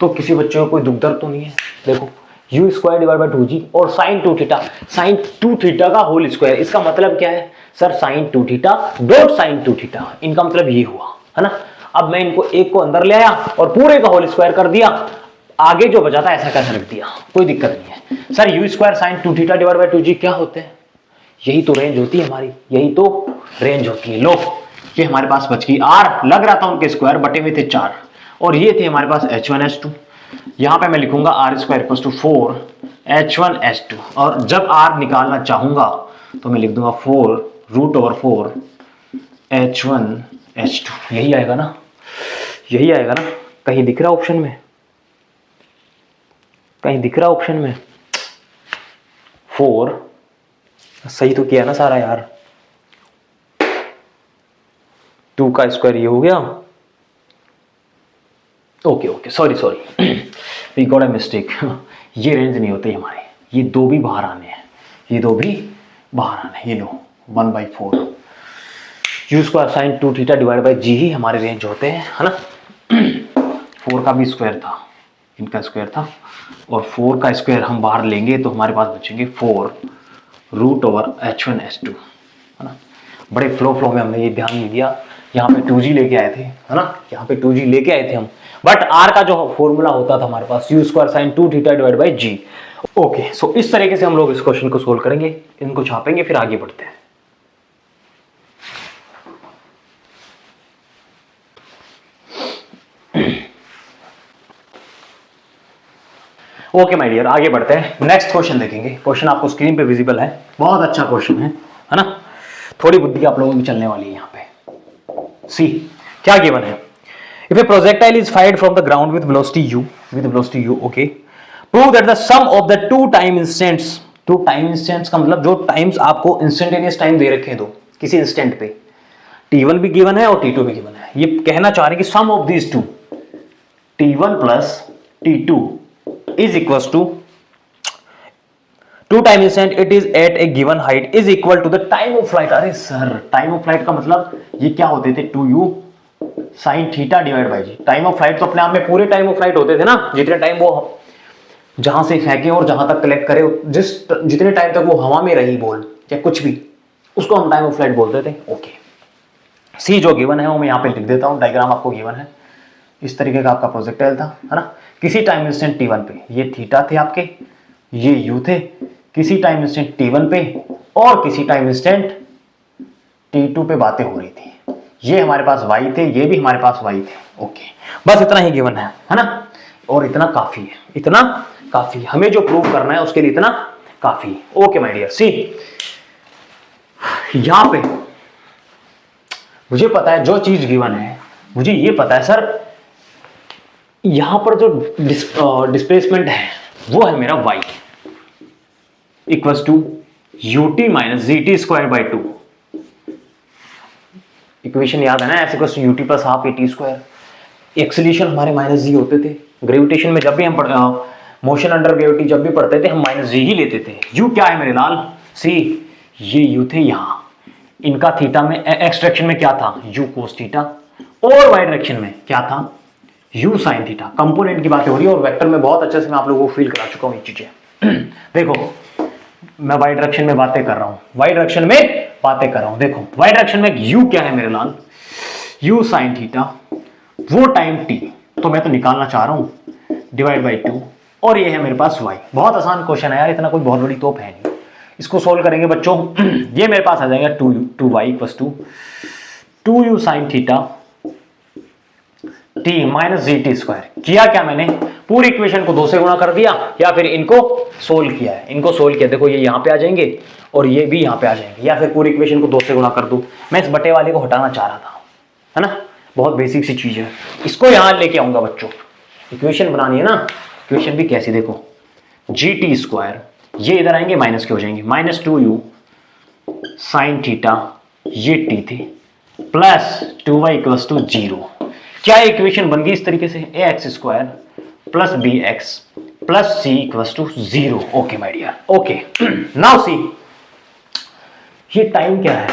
तो किसी बच्चे को कोई दुख दर्द तो नहीं है। देखो you square divide by 2g और साइन 2 थीटा, साइन 2 थीटा का होल स्क्वायर, इसका मतलब क्या है sir, sine 2 theta dot sine 2 theta, इनका मतलब ये हुआ है ना। अब मैं इनको एक को अंदर ले आया और पूरे का होल स्क्वायर कर दिया, आगे जो बचा था ऐसा कैसे रख दिया, कोई दिक्कत नहीं है sir. U square sine 2 theta divide by 2g क्या होते हैं, यही तो रेंज होती है हमारी, यही तो रेंज होती है। लो ये हमारे पास बच गई r, लग रहा था उनके स्क्वायर, बटे हुए थे 4, और ये थे हमारे पास H1 H2। यहां पे मैं लिखूंगा r square equals to 4 H1 H2, और जब r निकालना चाहूंगा तो मैं लिख दूंगा 4 रूट ओवर 4 H1 H2, यही आएगा ना, यही आएगा ना। कहीं दिख रहा ऑप्शन में, कहीं दिख रहा ऑप्शन में 4, सही तो किया ना सारा यार, 2 का स्क्वायर ये हो गया, okay okay sorry we got a mistake. ये रेंज नहीं होते हमारे, ये दो भी बाहर आने हैं, ये दो भी बाहर आने हैं। ये लो 1/4 u square sine 2 theta divide by g ही हमारे रेंज होते हैं, है ना। 4 का भी स्क्वायर था, इनका स्क्वायर था, और 4 का स्क्वायर हम बाहर लेंगे तो हमारे पास बचेंगे 4 रूट ओवर H1 H2, है ना। बड़े फ्लो में हमने ये ध्यान नहीं दिया, यहाँ पे 2g लेके आए थे, है ना, यहाँ पे 2g लेके आए थे हम, बट r का जो फॉर्मूला होता था हमारे पास u square sine 2 theta divide by g। Okay so इस तरीके से हम लोग इस क्वेश्चन को सोल्व करेंगे, इनको छापेंगे, फिर आगे बढ़ते हैं। ओके माय डियर, आगे बढ़ते हैं, नेक्स्ट क्वेश्चन देखेंगे। क्वेश्चन आपको स्क्रीन पे विजिबल है, बहुत अच्छा क्वेश्चन है ना। थोड़ी बुद्धि आप लोगों की चलने वाली है यहाँ पे। सी क्या गिवन है, if a projectile is fired from the ground with velocity u, okay, prove that the sum of the two time instants, two time instants का मतलब जो टाइम्स आपको इंस्टेंटेनियस टाइम दे रखे हैं दो किसी इंस्टेंट पे, t1 भी गिवन है और t2 भी गिवन है। ये कहना चाह रहे हैं कि sum of these two, t1 plus t2 is equals to 2 time instant, it is at a given height is equal to the time of flight। अरे सर टाइम ऑफ फ्लाइट का मतलब ये क्या होते थे, 2u sin theta divide by g. Time of flight तो अपने आप में पूरे टाइम ऑफ फ्लाइट होते थे ना, जितने टाइम वो जहां से फेंके और जहां तक कलेक्ट करे, जितने टाइम तक वो हवा में रही बॉल या कुछ भी, उसको हम टाइम ऑफ फ्लाइट बोलते थे। ओके सी जो गिवन है वो मैं यहाँ पे लिख देता हूँ, डायग्राम आपको गिवन है, इस तरीके का आपका प्रोजेक्टाइल था, है ना। किसी टाइम इंस्टेंट t1 पे ये थीटा थे आपके, ये u थे, किसी टाइम इंस्टेंट t1 पे और किसी टाइम इंस्टेंट t2 पे बातें हो रही थी। ये हमारे पास y थे, ये भी हमारे पास y थे। ओके बस इतना ही गिवन है ना, और इतना काफी है, इतना काफी, हमें जो प्रूव करना है उसके लिए इतना काफी। ओके माय डियर, सी यहां पे मुझे पता है जो चीज गिवन है, मुझे ये पता है सर यहां पर जो डिस्प्लेसमेंट है वो है मेरा y equals to ut minus gt square by 2। Equation याद है ना, ऐसे equals to ut plus half at square. Acceleration हमारे माइनस जी होते थे, ग्रेविटेशन में जब भी हम मोशन अंडर ग्रेविटी जब भी पढ़ते थे हम माइनस जी ही लेते थे। u क्या है मेरे लाल, सी ये u थे यहां, इनका थीटा में एक्स डायरेक्शन में क्या था u कोस थीटा, और y डायरेक्शन में क्या था u साइन थीटा। कंपोनेंट की बातें हो रही है और वेक्टर में बहुत अच्छे से मैं आप लोगों को फील करा चुका हूं ये चीजें। देखो मैं y डायरेक्शन में बातें कर रहा हूं, y डायरेक्शन में बातें कर रहा हूं। देखो y डायरेक्शन में u क्या है मेरे लाल, u साइन थीटा, वो टाइम t तो मैं तो निकालना चाह रहा हूं डिवाइड बाई 2, और ये है मेरे पास y। बहुत आसान क्वेश्चन है यार, इतना कोई बहुत बड़ी तोप है नहीं। इसको सोल्व करेंगे बच्चों, ये मेरे पास आ जाएगा 2y equals to 2u sine theta t minus g t square. किया क्या मैंने, पूरी इक्वेशन को 2 से गुणा कर दिया या फिर इनको सोल्व किया है। इनको सोल्व किया, देखो ये यहां पे आ जाएंगे और ये भी यहां पे आ जाएंगे, या फिर पूरी इक्वेशन को 2 से गुणा कर दूं। मैं इस बटे वाले को हटाना चाह रहा था, है ना, बहुत बेसिक सी चीज है। इसको यहां लेके आऊंगा बच्चों, इक्वेशन बनानी है ना, इक्वेशन भी कैसी, देखो जी टी स्क्वायर, ये इधर आएंगे माइनस के हो जाएंगे, माइनस 2u साइन थीटा ये टी थी प्लस 2y इक्वल्स टू 0। क्या इक्वेशन बन गई इस तरीके से, a x square plus b x plus c equals to 0। Okay my dear, okay now see, ये टाइम क्या है,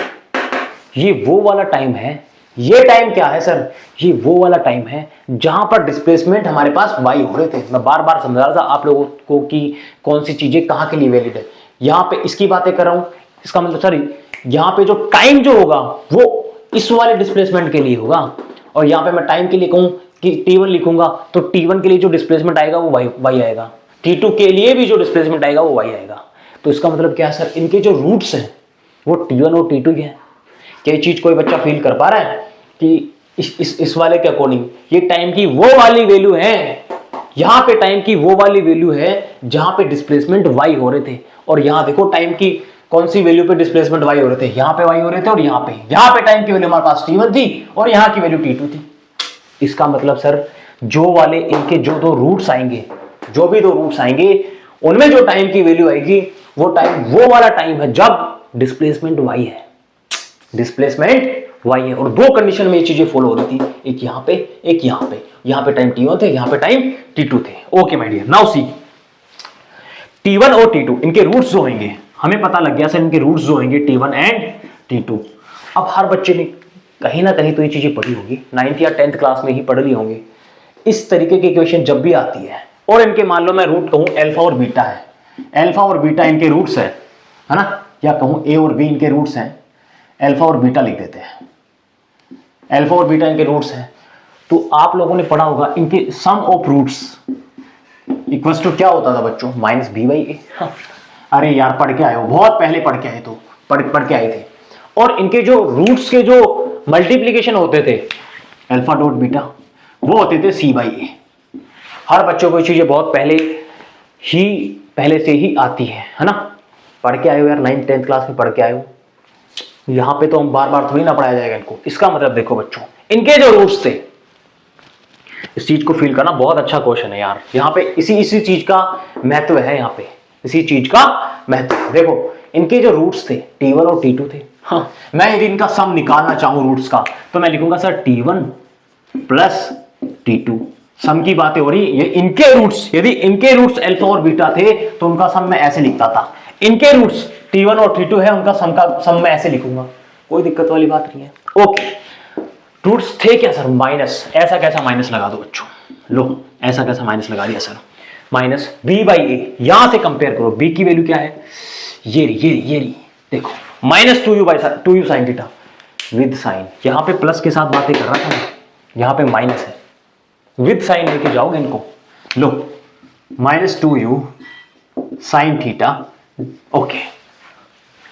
ये वो वाला टाइम है, ये टाइम क्या है सर, ये वो वाला टाइम है जहां पर डिस्प्लेसमेंट हमारे पास y हो रहे थे। मैं बार बार समझा रहा था आप लोगों को कि कौन सी चीजें कहां के लिए वैलिड है। यहां पे इसकी बातें कर रहा हूं, इसका मतलब सॉरी, यहां पे जो टाइम जो होगा वो इस वाले डिस्प्लेसमेंट के लिए होगा, और यहां पे मैं टाइम के लिए कहूं कि t1 लिखूंगा तो t1 के लिए जो डिस्प्लेसमेंट आएगा वो y आएगा, t2 के लिए भी जो डिस्प्लेसमेंट आएगा वो y आएगा। तो इसका मतलब क्या है सर, इनके जो रूट्स हैं वो t1 और t2 हैं। क्या ये चीज कोई बच्चा फील कर पा रहा है कि इस वाले के अकॉर्डिंग ये टाइम की वो वाली वैल्यू है, यहां पे टाइम की वो वाली वैल्यू है जहां पे डिस्प्लेसमेंट y हो रहे थे, और यहां देखो टाइम की कौन सी वैल्यू पे डिस्प्लेसमेंट y हो रहे थे, यहां पे y हो रहे थे और यहां पे टाइम की वैल्यू हमारे पास t1 थी और यहां की वैल्यू t2 थी। इसका मतलब सर जो वाले इनके जो दो रूट्स आएंगे, जो भी दो रूट्स आएंगे उनमें जो टाइम की वैल्यू आएगी वो टाइम वो वाला टाइम है जब डिस्प्लेसमेंट y है, डिस्प्लेसमेंट y है। और दो कंडीशन में ये चीजें फॉलो हो रही थी, एक यहां पे एक यहां पे टाइम t1 थे, यहां पे टाइम t2 थे। Okay my dear, now see t1 और t2 इनके रूट्स जो होंगे, हमें पता लग गया सर इनके रूट्स जो होंगे t1 एंड t2। अब हर बच्चे ने कहीं ना कहीं तो ये चीजें पढ़ी होगी, 9th या 10th क्लास में ही पढ़ ली होंगे। इस तरीके की इक्वेशन जब भी आती है और इनके मान लो मैं रूट कहूं अल्फा और बीटा है, अल्फा और बीटा इनके रूट्स है ना, या कहूं ए और बी इनके रूट्स हैं, अल्फा और बीटा लिख देते हैं, अल्फा और बीटा इनके रूट्स हैं। तो आप लोगों ने पढ़ा होगा इनके सम ऑफ रूट्स इक्वल्स टू क्या होता था बच्चों, माइनस बी बाई ए। अरे यार पढ़ के आए हो, बहुत पहले पढ़ के आए, तो पढ़ के आए थे। और इनके जो रूट्स के जो मल्टीप्लीकेशन होते थे अल्फा डॉट बीटा, वो होते थे सी बाई ए। हर बच्चों को ये चीजें बहुत पहले से ही आती है ना, पढ़ के आए हो यार, 9th 10th क्लास में पढ़ के आए हो। यहां पे तो हम बार बार थोड़ी ना पढ़ाया जाएगा इनको। इसका मतलब देखो बच्चों, इनके जो रूट्स थे, इस चीज को फील करना, बहुत अच्छा क्वेश्चन है यार। यहाँ पे इसी चीज का महत्व है, यहाँ पे इसी चीज का महत्व है। देखो इनके जो रूट्स थे t1 और t2 थे। हाँ, मैं यदि इनका सम निकालना चाहूं रूट्स का तो मैं लिखूंगा सर t1 प्लस t2। सम की बातें हो रही, ये इनके रूट्स, यदि इनके रूट्स अल्फा और बीटा थे तो उनका सम मैं ऐसे लिखता था। इनके रूट्स t1 और t2 है, उनका सम मैं ऐसे लिखूंगा, कोई दिक्कत वाली बात नहीं है। ओके, रूट्स थे क्या सर, माइनस, ऐसा कैसा माइनस लगा दो बच्चों, लो ऐसा कैसा माइनस लगा दिया सर, माइनस बी बाई ए। यहां से कंपेयर करो, बी की वैल्यू क्या है, ये रही देखो, minus 2u sine theta with sine, यहां पे प्लस के साथ बातें कर रहा था मैं, यहां पे माइनस है, विद साइन लेके जाओगे इनको, लो minus 2u sine theta. Okay,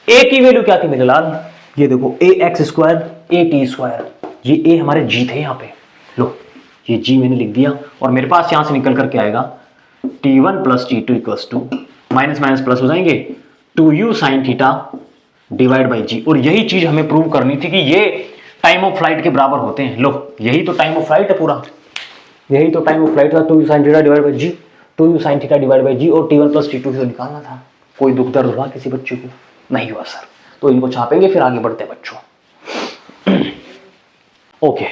a की वैल्यू क्या थी मेरे लाल, ये देखो a x square a t square, ये ए हमारे जी थे यहाँ पे, लो ये जी मैंने लिख दिया, और मेरे पास यहां से निकल करके आएगा t1 plus t2 equals to, minus minus plus हो जाएंगे, 2u sine theta divide by g. और यही चीज हमें प्रूव करनी थी कि ये टाइम ऑफ फ्लाइट के बराबर होते हैं। लो यही तो टाइम ऑफ फ्लाइट है पूरा, यही तो टाइम ऑफ फ्लाइट था, 2u sine theta divide by g, 2u sine theta divide by g, और t1 प्लस t2 से निकालना था। कोई दुख दर्द हुआ किसी बच्चे को, नहीं हुआ सर। तो इनको छापेंगे फिर आगे बढ़ते हैं बच्चों। ओके,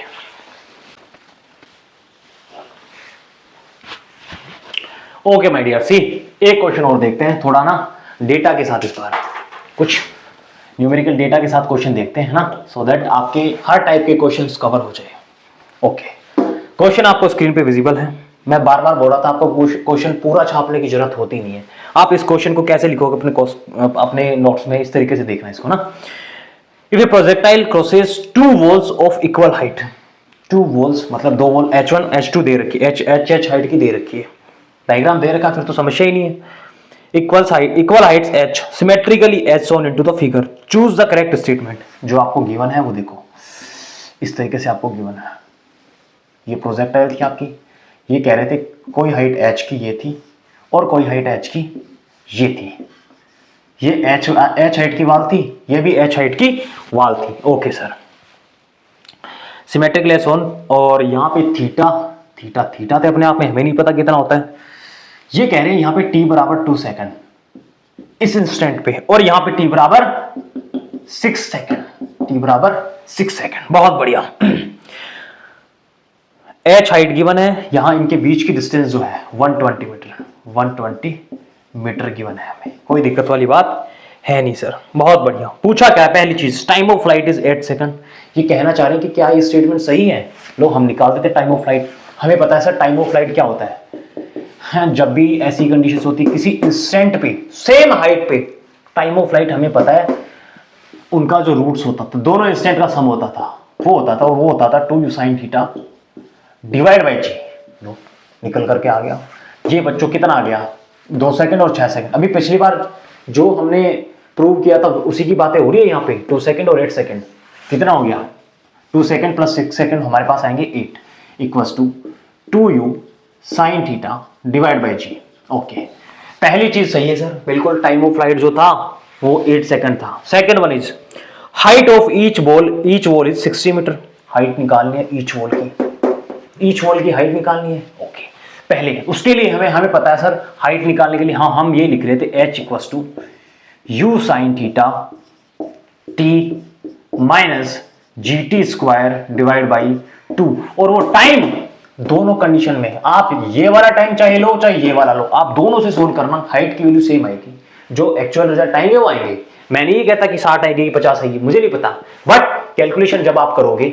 ओके माय डियर, सी एक क्वेश्चन और देखते हैं, थोड़ा ना डेटा के साथ, इस बार कुछ न्यूमेरिकल डेटा के साथ क्वेश्चन देखते हैं ना, सो दैट आपके हर टाइप के क्वेश्चंस कवर हो जाए। ओके, क्वेश्चन आपको स्क्रीन पे विजिबल है। मैं बार बार बोल रहा था आपको क्वेश्चन पूरा छापने की जरूरत होती नहीं है। आप इस क्वेश्चन को कैसे लिखोगे अपने नोट्स में, इस तरीके से देखना है इसको ना। If a projectile crosses two walls of equal height, two walls मतलब दो वॉल H1 H2 दे रखी है, H हाइट की दे रखी है, डायग्राम दे रखा, फिर तो समस्या ही नहीं है। Equal Heights h symmetrically as shown into the figure, choose the correct statement। जो आपको गिवन है वो देखो इस तरीके से आपको गिवन है। ये प्रोजेक्टाइल थी आपकी, ये कह रहे थे कोई हाइट h की ये थी और कोई हाइट h की ये थी। ये h हाइट की वाल थी, ये भी h हाइट की वाल थी। Okay sir, symmetrically as shown, और यहाँ पे थीटा तो अपने आप में हमें नहीं पता कितना होता है। ये कह रहे हैं यहाँ पे t बराबर 2 सेकंड इस इंस्टेंट पे, और यहाँ पे t बराबर 6 सेकंड, t बराबर 6 सेकंड। बहुत बढ़िया। h हाइट गिवन है, यहाँ इनके बीच की डिस्टेंस जो है 120 मीटर, 120 मीटर गिवन है हमें। कोई दिक्कत वाली बात है नहीं सर, बहुत बढ़िया। पूछा क्या है पहली चीज, time of flight is 8 second. ये कहना चाह रहे हैं कि क्या ये स्टेटमेंट सही है। लो हम निकाल देते टाइम ऑफ फ्लाइट। हमें पता है सर टाइम ऑफ फ्लाइट क्या होता है। जब भी ऐसी कंडीशंस होती है किसी इंस्टेंट पे सेम हाइट पे, टाइम ऑफ फ्लाइट हमें पता है उनका जो रूट्स होता था, दोनों इंस्टेंट का सम होता था, वो होता था, और वो होता था 2u sin theta divide by g. लो निकल करके आ गया। ये बच्चों कितना आ गया, 2 सेकंड और 6 सेकंड। अभी पिछली बार जो हमने प्रूव किया था उसी की बातें हो रही है यहाँ पे। 2 सेकंड और 8 सेकंड कितना हो गया, 2 सेकंड प्लस 6 सेकंड हमारे पास आएंगे 8 equals to 2u sin theta divide by g. Okay, पहली चीज सही है सर, बिल्कुल टाइम ऑफ फ्लाइट जो था वो 8 सेकंड था। Second one is height of each wall is 60 metre. Height निकालनी है ईच वॉल की हाइट निकालनी है। ओके, पहले उसके लिए हमें पता है सर, हाइट निकालने के लिए हाँ हम ये लिख रहे थे h equals to u sin theta t minus g t square divide by 2। और वो टाइम दोनों कंडीशन में, आप ये वाला टाइम चाहे लो चाहे ये वाला लो, आप दोनों से सोल्व करना, हाइट की वैल्यू सेम आएगी। जो एक्चुअल रिजल्ट आएंगे वो आएंगे। मैं नहीं कहता कि 60 आएगी 50 आएगी, मुझे नहीं पता, बट कैलकुलेशन जब आप करोगे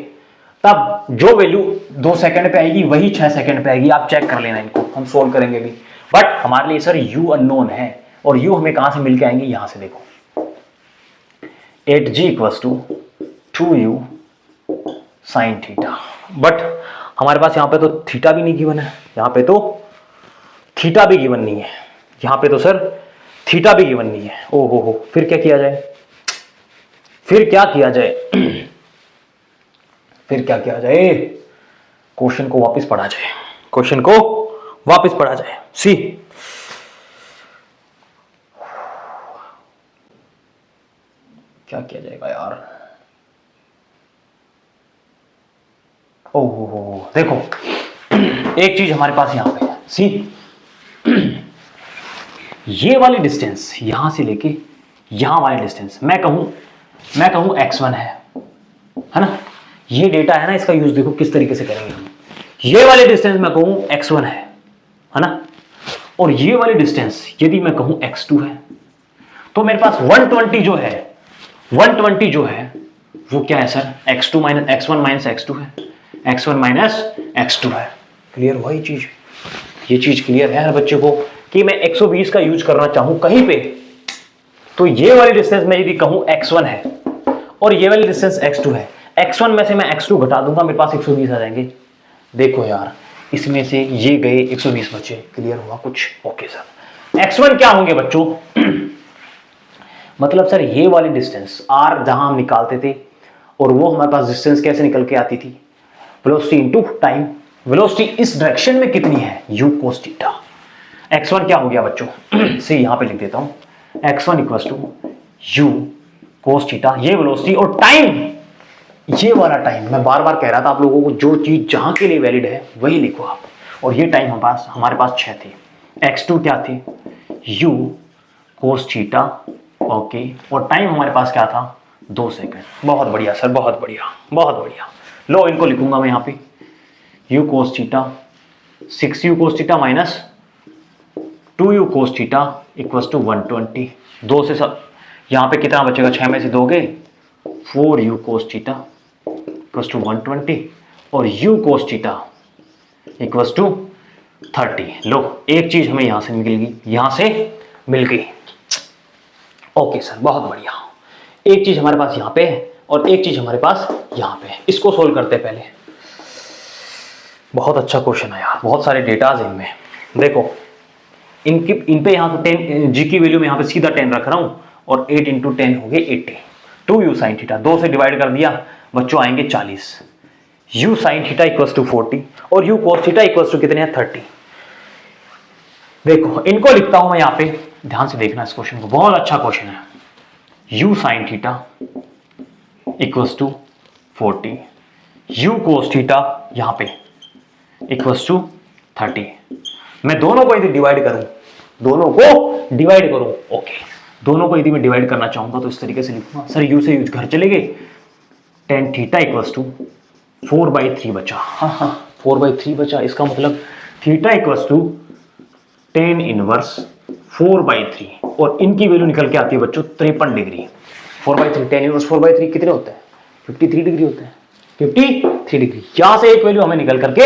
तब जो वैल्यू 2 सेकंड पे आएगी वही 6 सेकंड पे आएगी। आप चेक कर लेना, इनको हम सोल्व करेंगे भी। बट हमारे लिए सर u अननोन है, और u हमें कहां से मिलके आएंगे, यहां से देखो 8g equals to 2u sin theta. But हमारे पास यहाँ पे तो थीटा भी नहीं गिवन है, यहाँ पे तो थीटा भी गिवन नहीं है, यहाँ पे तो सर थीटा भी गिवन नहीं है। ओ हो, फिर क्या किया जाए, फिर क्या किया जाए, क्वेश्चन को वापस पढ़ा जाए, सी क्या किया जाएगा यार। ओहो देखो, एक चीज हमारे पास यहां पे है, सी ये वाली डिस्टेंस यहां से लेके यहां वाली डिस्टेंस मैं कहूं x1 है ना। ये डेटा है ना, इसका यूज देखो किस तरीके से करेंगे हम। ये वाली डिस्टेंस मैं कहूं x1 है ना, और ये वाली डिस्टेंस यदि मैं कहूं x2 है, तो मेरे पास 120 जो है वो क्या है sir, x2 minus x1 minus x2 है, x1 माइनस x2 है। क्लियर वही चीज, ये चीज क्लियर है हर बच्चे को कि मैं 120 का यूज करना चाहूं कहीं पे, तो ये वाली डिस्टेंस मैं यदि कहूं x1 है और ये वाली डिस्टेंस x2 है, x1 में से मैं x2 घटा दूंगा, मेरे पास 120 आ जाएंगे। देखो यार, इसमें से ये गए 120 बचे। क्लियर हुआ कुछ? ओके सर, x1 क्या होंगे बच्चों मतलब सर ये वाली डिस्टेंस r जहां हम निकालते थे, और वो हमारे पास डिस्टेंस कैसे निकल के आती थी, वेलोसिटी इनटू टाइम। वेलोसिटी इस डायरेक्शन में कितनी है, u cos थीटा। x1 क्या हो गया बच्चों से यहां पे लिख देता हूं, x1 equals to u cos theta, ये वेलोसिटी, और टाइम, ये वाला टाइम मैं बार बार कह रहा था आप लोगों को, जो चीज जहां के लिए वैलिड है वही लिखो आप। और ये टाइम हमारे पास 6 थे, x2 क्या थे, u cos थीटा, ओके, और टाइम हमारे पास क्या था, 2 सेकंड। बहुत बढ़िया सर, बहुत बढ़िया। लो इनको लिखूंगा मैं यहाँ पे, u cos theta 6u cos theta minus 2u cos theta equals to 120। 2 से सब यहाँ पे कितना बचेगा, 6 में से 2 गए, 4u cos theta equals to 120, और u cos theta equals to 30। लो एक चीज हमें यहां से मिल गई। ओके सर, बहुत बढ़िया। एक चीज हमारे पास यहां पे है और एक चीज हमारे पास यहां पे है। इसको सोल्व करते हैं पहले। बहुत अच्छा क्वेश्चन है यार, बहुत सारे डेटाज हैं इनमें। देखो इन पे यहाँ पे 10 जी की वैल्यू में यहाँ पे सीधा 10 रख रहा हूँ, और 8 इंटू 10 हो गए 80। 2 यू साइन थीटा, 2 से डिवाइड कर दिया बच्चों, आएंगे 40। U sine theta equal to 40 और u cos theta equal to कितने हैं 30। देखो इनको लिखता हूं मैं यहाँ पे, ध्यान से देखना इस क्वेश्चन को, बहुत अच्छा क्वेश्चन है। U sine theta equal to 40, u cos theta यहां पे इक्वल टू 30। मैं दोनों को यदि डिवाइड करूं, ओके, दोनों को यदि मैं डिवाइड करना चाहूंगा तो इस तरीके से लिखूंगा, सर यू से यूज घर चले गए, टेन थीटा इक्वल टू 4/3 बचा। हाँ 4/3 बचा, इसका मतलब थीटा इक्वल टू 10 इनवर्स 4/3, और इनकी वैल्यू निकल के आती है बच्चों 53 डिग्री। 4/3 10 इनवर्स 4/3 कितने होते हैं 53 डिग्री होते हैं, 53 डिग्री। यहां से एक वैल्यू हमें निकल करके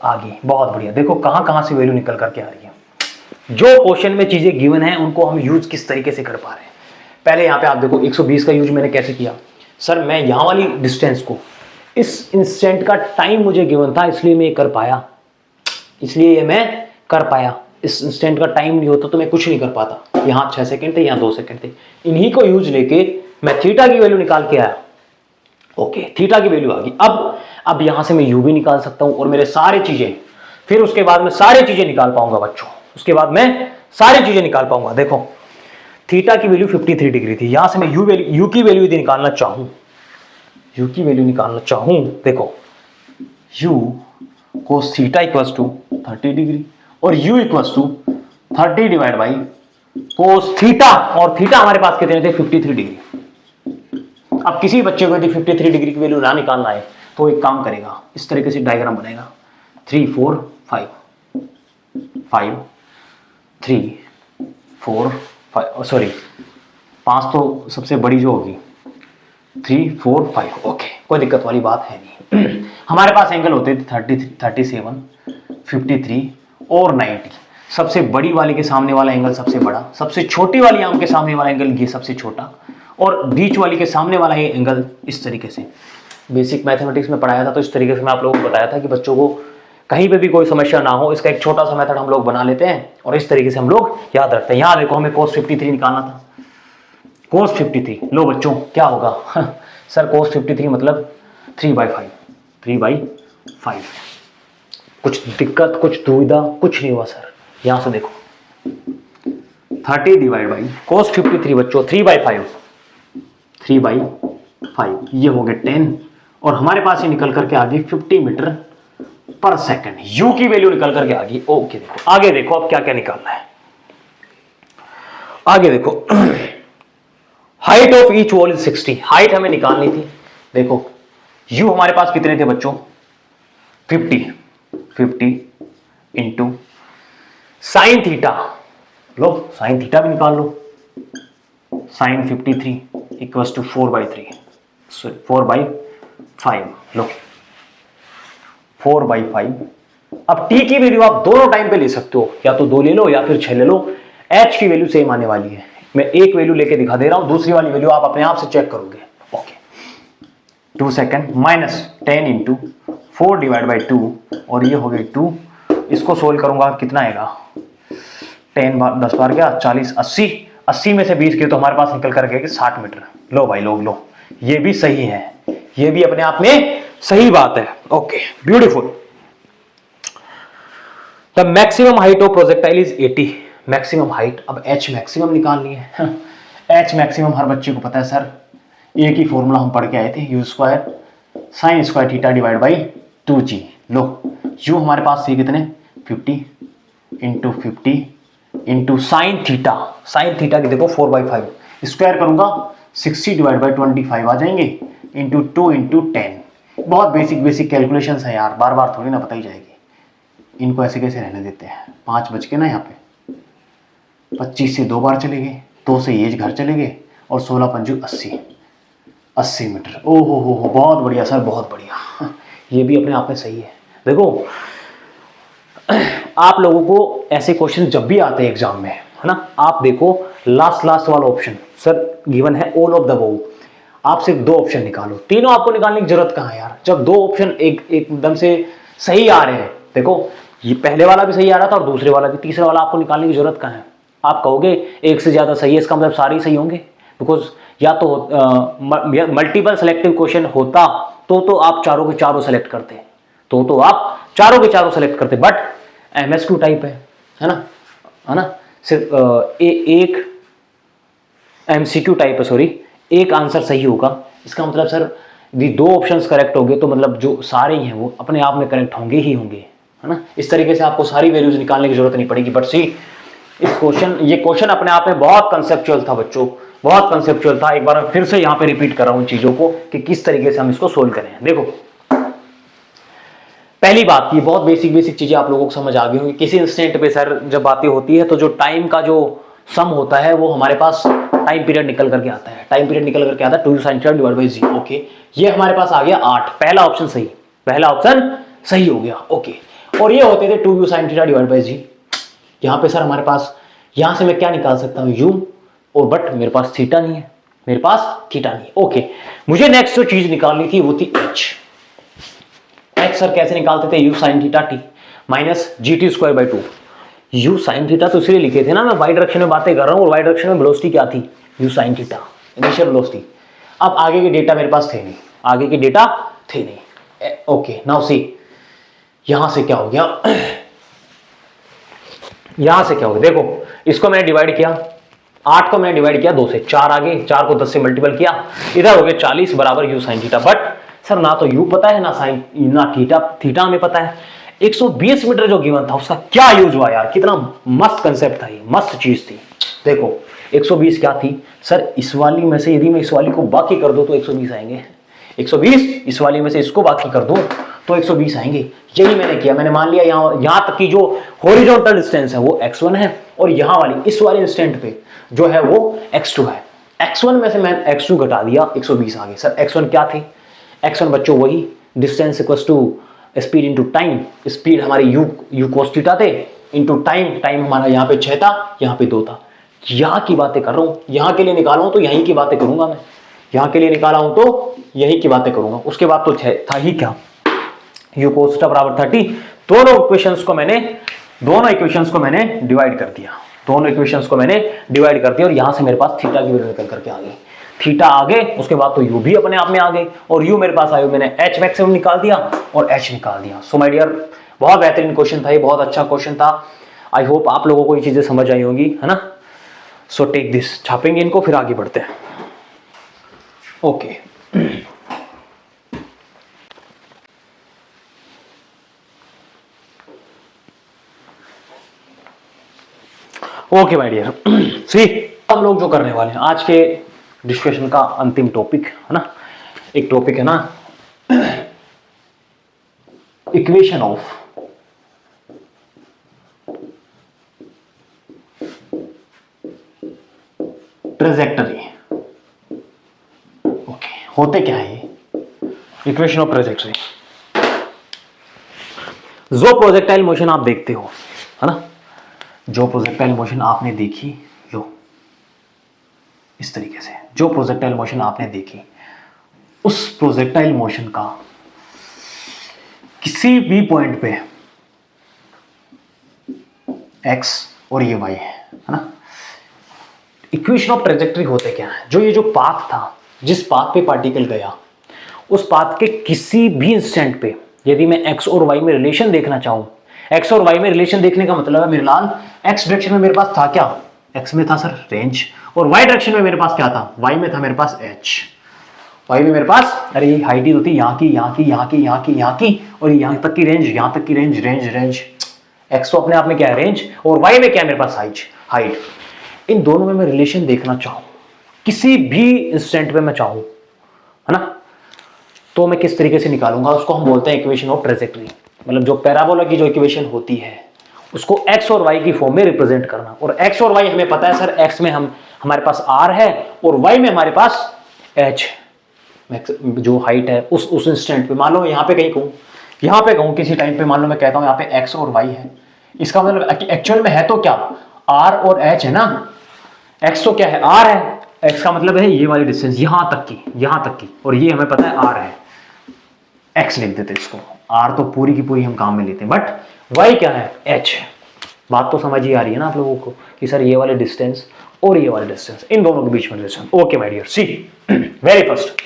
आ गई, बहुत बढ़िया। देखो कहां से वैल्यू निकल करके आ रही है, जो क्वेश्चन में चीजें गिवन है उनको हम यूज किस तरीके से कर पा रहे हैं। पहले यहां पे आप देखो 120 का यूज मैंने कैसे किया, सर मैं यहां वाली डिस्टेंस को, इस इंस्टेंट का टाइम मुझे गिवन था इसलिए मैं कर पाया, इस इंस्टेंट का टाइम नहीं होता तो मैं कुछ नहीं कर पाता। यहां 6 सेकंड थे, यहां 2 सेकंड थे, इन्हीं को यूज लेके मैं थीटा की वैल्यू निकाल के आया। ओके, थीटा की वैल्यू आ गई। अब यहां से मैं यू भी निकाल सकता हूं, और मेरे सारे चीजें, फिर उसके बाद मैं सारी चीजें निकाल पाऊंगा बच्चों, उसके बाद मैं सारी चीजें निकाल पाऊंगा। देखो थीटा की वैल्यू 53 डिग्री थी, यहां से मैं यू की वैल्यू यदि निकालना चाहूं, देखो u cos theta equals to 30 degree, और u equals to 30 divide by cos theta, और थीटा हमारे पास कितने थे 53 डिग्री। अब किसी बच्चे को यदि 53 डिग्री की वैल्यू ना निकालना है तो एक काम करेगा, इस तरीके से डायग्राम बनेगा, 3 4 5 5 3 4 5, सॉरी 5 तो सबसे बड़ी जो होगी, 3 4 5, ओके, कोई दिक्कत वाली बात है नहीं। हमारे पास एंगल होते थे 37 53 और 90। सबसे बड़ी वाली के सामने वाला एंगल सबसे बड़ा, सबसे छोटी वाली आर्म के सामने वाला एंगल ये सबसे छोटा, और बीच वाली के सामने वाला ये एंगल इस तरीके से। बेसिक मैथमेटिक्स में पढ़ाया था तो इस तरीके से मैं आप लोगों को बताया था कि बच्चों को कहीं पे भी कोई समस्या ना हो, इसका एक छोटा सा मेथड हम लोग बना लेते हैं और इस तरीके से हम लोग याद रखते हैं। यहां देखो हमें cos 53 निकालना था, cos 53, लो बच्चों क्या होगा सर cos 53 मतलब 3/5। कुछ दिक्कत, कुछ दुविधा, कुछ नहीं हुआ सर। यहां से देखो 30 डिवाइड बाई cos 53 बच्चों 3/5, ये हो गए 10, और हमारे पास ये निकल करके आ गई 50 मीटर पर सेकंड। यू की वैल्यू निकल करके आ गई। ओके, देखो आगे देखो अब क्या क्या निकालना है, आगे देखो height of each wall is 60, height हमें निकालनी थी। देखो यू हमारे पास कितने थे बच्चों 50 इंटू साइन थीटा, लो साइन थीटा भी निकाल लो, साइन 53 इक्वल्स टू 4/5, लो 4/5। अब t की वैल्यू आप दोनों टाइम पे ले सकते हो, या तो 2 ले लो या फिर 6 ले लो, h की वैल्यू सेम आने वाली है। मैं एक वैल्यू लेके दिखा दे रहा हूं, दूसरी वाली वैल्यू आप अपने आप से चेक करोगे। Okay, 2 second minus 10 into 4 divide by 2, और ये हो गई 2। इसको सोल्व करूंगा कितना आएगा, 10 बार 10 बार क्या 40, 80 में से 20 किए तो हमारे पास निकल कर गए 60 मीटर। लो भाई लोग लो, ये भी सही है, ये भी अपने आप में सही बात है। Okay, beautiful. The maximum height of projectile is 80, maximum height. अब एच मैक्सिमम निकालनी है। एच मैक्सिमम हर बच्चे को पता है सर, एक ही फॉर्मूला हम पढ़ के आए थे, you square sine square theta divide by 2g। Low you हमारे पास थे कितने 50 इंटू साइन थीटा, की देखो 4/5, स्क्वायर करूंगा 60 डिवाइड बाई 25 आ जाएंगे, इंटू 2 इंटू 10। बहुत बेसिक कैलकुलेशंस है यार, बार बार थोड़ी ना बताई जाएगी। इनको ऐसे कैसे रहने देते हैं। 5 बज के ना यहाँ पे 25 से 2 बार चले गए, 2 से ये घर चले गए, और 16 पंजू 80 मीटर। ओहो हो, बहुत बढ़िया सर, बहुत बढ़िया। ये भी अपने आप में सही है। देखो आप लोगों को ऐसे क्वेश्चन जब भी आते हैं एग्जाम में, है ना, आप देखो लास्ट वाला ऑप्शन सर गिवन है ऑल ऑफ द अबव, आप सिर्फ 2 ऑप्शन निकालो, तीनों आपको निकालने की जरूरत कहां है यार, जब 2 ऑप्शन एकदम से सही आ रहे हैं। देखो ये पहले वाला भी सही आ रहा था और दूसरे वाला भी, तीसरा वाला आपको निकालने की जरूरत कहाँ है। आप कहोगे एक से ज्यादा सही है, इसका मतलब सारे ही सही होंगे, बिकॉज या तो मल्टीपल सेलेक्टिव क्वेश्चन होता तो आप चारों के चारों सेलेक्ट करते, तो आप चारों के चारों सेलेक्ट करते, बट एमएसक्यू टाइप है ना, सिर्फ एक एमसीक्यू टाइप है, सॉरी, एक आंसर सही होगा। इसका मतलब सर यदि 2 ऑप्शंस करेक्ट हो गए तो मतलब जो सारे ही हैं वो अपने आप में करेक्ट होंगे ही होंगे, है ना। इस तरीके से आपको सारी वैल्यूज निकालने की जरूरत नहीं पड़ेगी। बट सी, ये क्वेश्चन अपने आप में बहुत कंसेप्चुअल था बच्चों, बहुत कंसेप्चुअल था। एक बार मैं फिर से यहाँ पे रिपीट कर रहा हूँ चीजों को कि किस तरीके से हम इसको सोल्व करें। देखो, पहली बात, ये बहुत बेसिक चीजें आप लोगों को समझ आ गई होंगी। किसी इंस्टेंट पे सर जब बातें होती है तो जो टाइम का जो सम होता है वो हमारे पास टाइम पीरियड निकल करके आता है, टाइम पीरियड निकल करके आता है 2u sin θ divide by g. Okay, ये हमारे पास आ गया 8, पहला ऑप्शन सही, पहला ऑप्शन सही हो गया। ओके, और ये होते थे 2u sin θ डिवाइड बाई जी। यहाँ पे सर हमारे पास, यहां से मैं क्या निकाल सकता हूँ, u, और बट मेरे पास थीटा नहीं है, मेरे पास थीटा नहीं है। ओके, मुझे नेक्स्ट जो चीज निकालनी थी वो थी h। सर कैसे निकालते थे, u sin θ t minus gt square by 2। u sin θ तो इसलिए लिखे थे ना, मैं वाई डायरेक्शन में बातें कर रहा हूं, और वाई डायरेक्शन में वेलोसिटी क्या थी, u sin θ, इनिशियल वेलोसिटी। अब आगे के डेटा मेरे पास थे नहीं, आगे के डेटा थे नहीं। ओके, नाउ सी, यहां से क्या हो गया, यहां से क्या हो गया, देखो इसको मैंने डिवाइड किया, 8 को मैंने डिवाइड किया 2 से, 4 आगे, 4 को 10 से मल्टीपल किया, इधर हो गया 40 बराबर u sin θ। बट सर ना तो u पता है ना साइन, ना थीटा हमें पता है। 120 मीटर जो गिवन था उसका क्या यूज हुआ यार, कितना मस्त कंसेप्ट था ये, मस्त चीज थी। देखो 120 क्या थी सर, इस वाली में से यदि मैं इस वाली को बाकी कर दूं तो 120 आएंगे, 120 इस वाली में से इसको बाकी कर दूं तो 120 आएंगे। यही मैंने किया, मैंने मान लिया यहां तक की जो हॉरिजॉन्टल डिस्टेंस है वो x1 है, और यहां वाली इस वाले इंस्टेंट पे जो है वो x2 है। x1 में से मैं x2 घटा दिया, 120 आ गए। सर x1 क्या थी, x1 बच्चों वही distance equals to speed into time, speed हमारी u cos थीटा थे इनटू टाइम, टाइम हमारा यहाँ पे 6 था, यहाँ पे 2 था। यहाँ की बातें कर रहा हूँ, यहाँ के लिए निकाला हूं तो यहीं की बातें करूंगा मैं, यहाँ के लिए निकाला हूं तो यहीं की बातें करूंगा। उसके बाद तो था ही क्या, u cos थीटा बराबर 30। दोनों इक्वेशंस को मैंने डिवाइड कर दिया, दोनों इक्वेशंस को मैंने डिवाइड कर दिया, और यहां से मेरे पास थीटा की वैल्यू निकल करके आ गई, थीटा आ गए। उसके बाद तो u भी अपने आप में आ गए, और u मेरे पास आए, मैंने h मैक्सिमम निकाल दिया और h निकाल दिया। सो माय डियर, बहुत बेहतरीन क्वेश्चन था ये, बहुत अच्छा क्वेश्चन था। आई होप आप लोगों को ये चीजें समझ आई होंगी, है ना। सो टेक दिस, छापेंगे इनको, फिर आगे बढ़ते हैं। ओके, ओके माय डियर, सी हम लोग जो करने वाले हैं आज के डिस्कशन का अंतिम टॉपिक है ना, एक टॉपिक है ना, इक्वेशन ऑफ ट्रेजेक्टरी। ओके, होते क्या है ये, इक्वेशन ऑफ ट्रेजेक्टरी। जो प्रोजेक्टाइल मोशन आप देखते हो, है ना, जो प्रोजेक्टाइल मोशन आपने देखी, लो इस तरीके से जो प्रोजेक्टाइल मोशन आपने देखी, उस प्रोजेक्टाइल मोशन का किसी भी पॉइंट पे x और ये y है ना। इक्वेशन ऑफ ट्रेजेक्टरी होते क्या है, जो ये जो पाथ था, जिस पाथ पे पार्टिकल गया, उस पाथ के किसी भी इंस्टेंट पे यदि मैं x और y में रिलेशन देखना चाहूं, x और y में रिलेशन देखने का मतलब है मेरे लाल, x डायरेक्शन में मेरे पास था क्या, x में था सर रेंज, और y डायरेक्शन में मेरे पास क्या था, y में था मेरे पास h, y में मेरे पास, अरे ये हाइट ही होती है यहाँ की, यहाँ की, यहाँ की, यहाँ की, यहाँ की, और यहाँ तक की रेंज, यहाँ तक की रेंज, रेंज x तो अपने आप में क्या है रेंज, और y में क्या है मेरे पास हाइट। इन दोनों में मैं रिलेशन देखना चाहूं, किसी भी इंस्टेंट पे मैं चाहूं, है ना, तो मैं किस तरीके से निकालूंगा, उसको हम बोलते हैं इक्वेशन ऑफ ट्रेजेक्टरी। मतलब जो पैराबोला की जो इक्वेशन होती है उसको x और y की फॉर्म में रिप्रेजेंट करना, और x और y हमें पता है सर, x में हमारे पास r है और y में हमारे पास h जो हाइट है उस इंस्टेंट पे। मान लो यहाँ पे कहीं कहूँ, यहाँ पे कहूँ किसी टाइम पे, मान लो मैं कहता हूँ यहाँ पे x और y है, इसका मतलब एक्चुअल में है तो क्या r और h है ना, x तो क्या है r है, x का मतलब है ये वाली डिस्टेंस यहाँ तक की, और ये हमें पता है r है, x लिख देते इसको, आर तो पूरी की पूरी हम काम में लेते हैं, बट वाई क्या है, एच। बात तो समझ ही आ रही है ना आप लोगों को कि सर ये वाले डिस्टेंस और ये वाले डिस्टेंस, इन दोनों के बीच में relation. Okay my dear, see very first,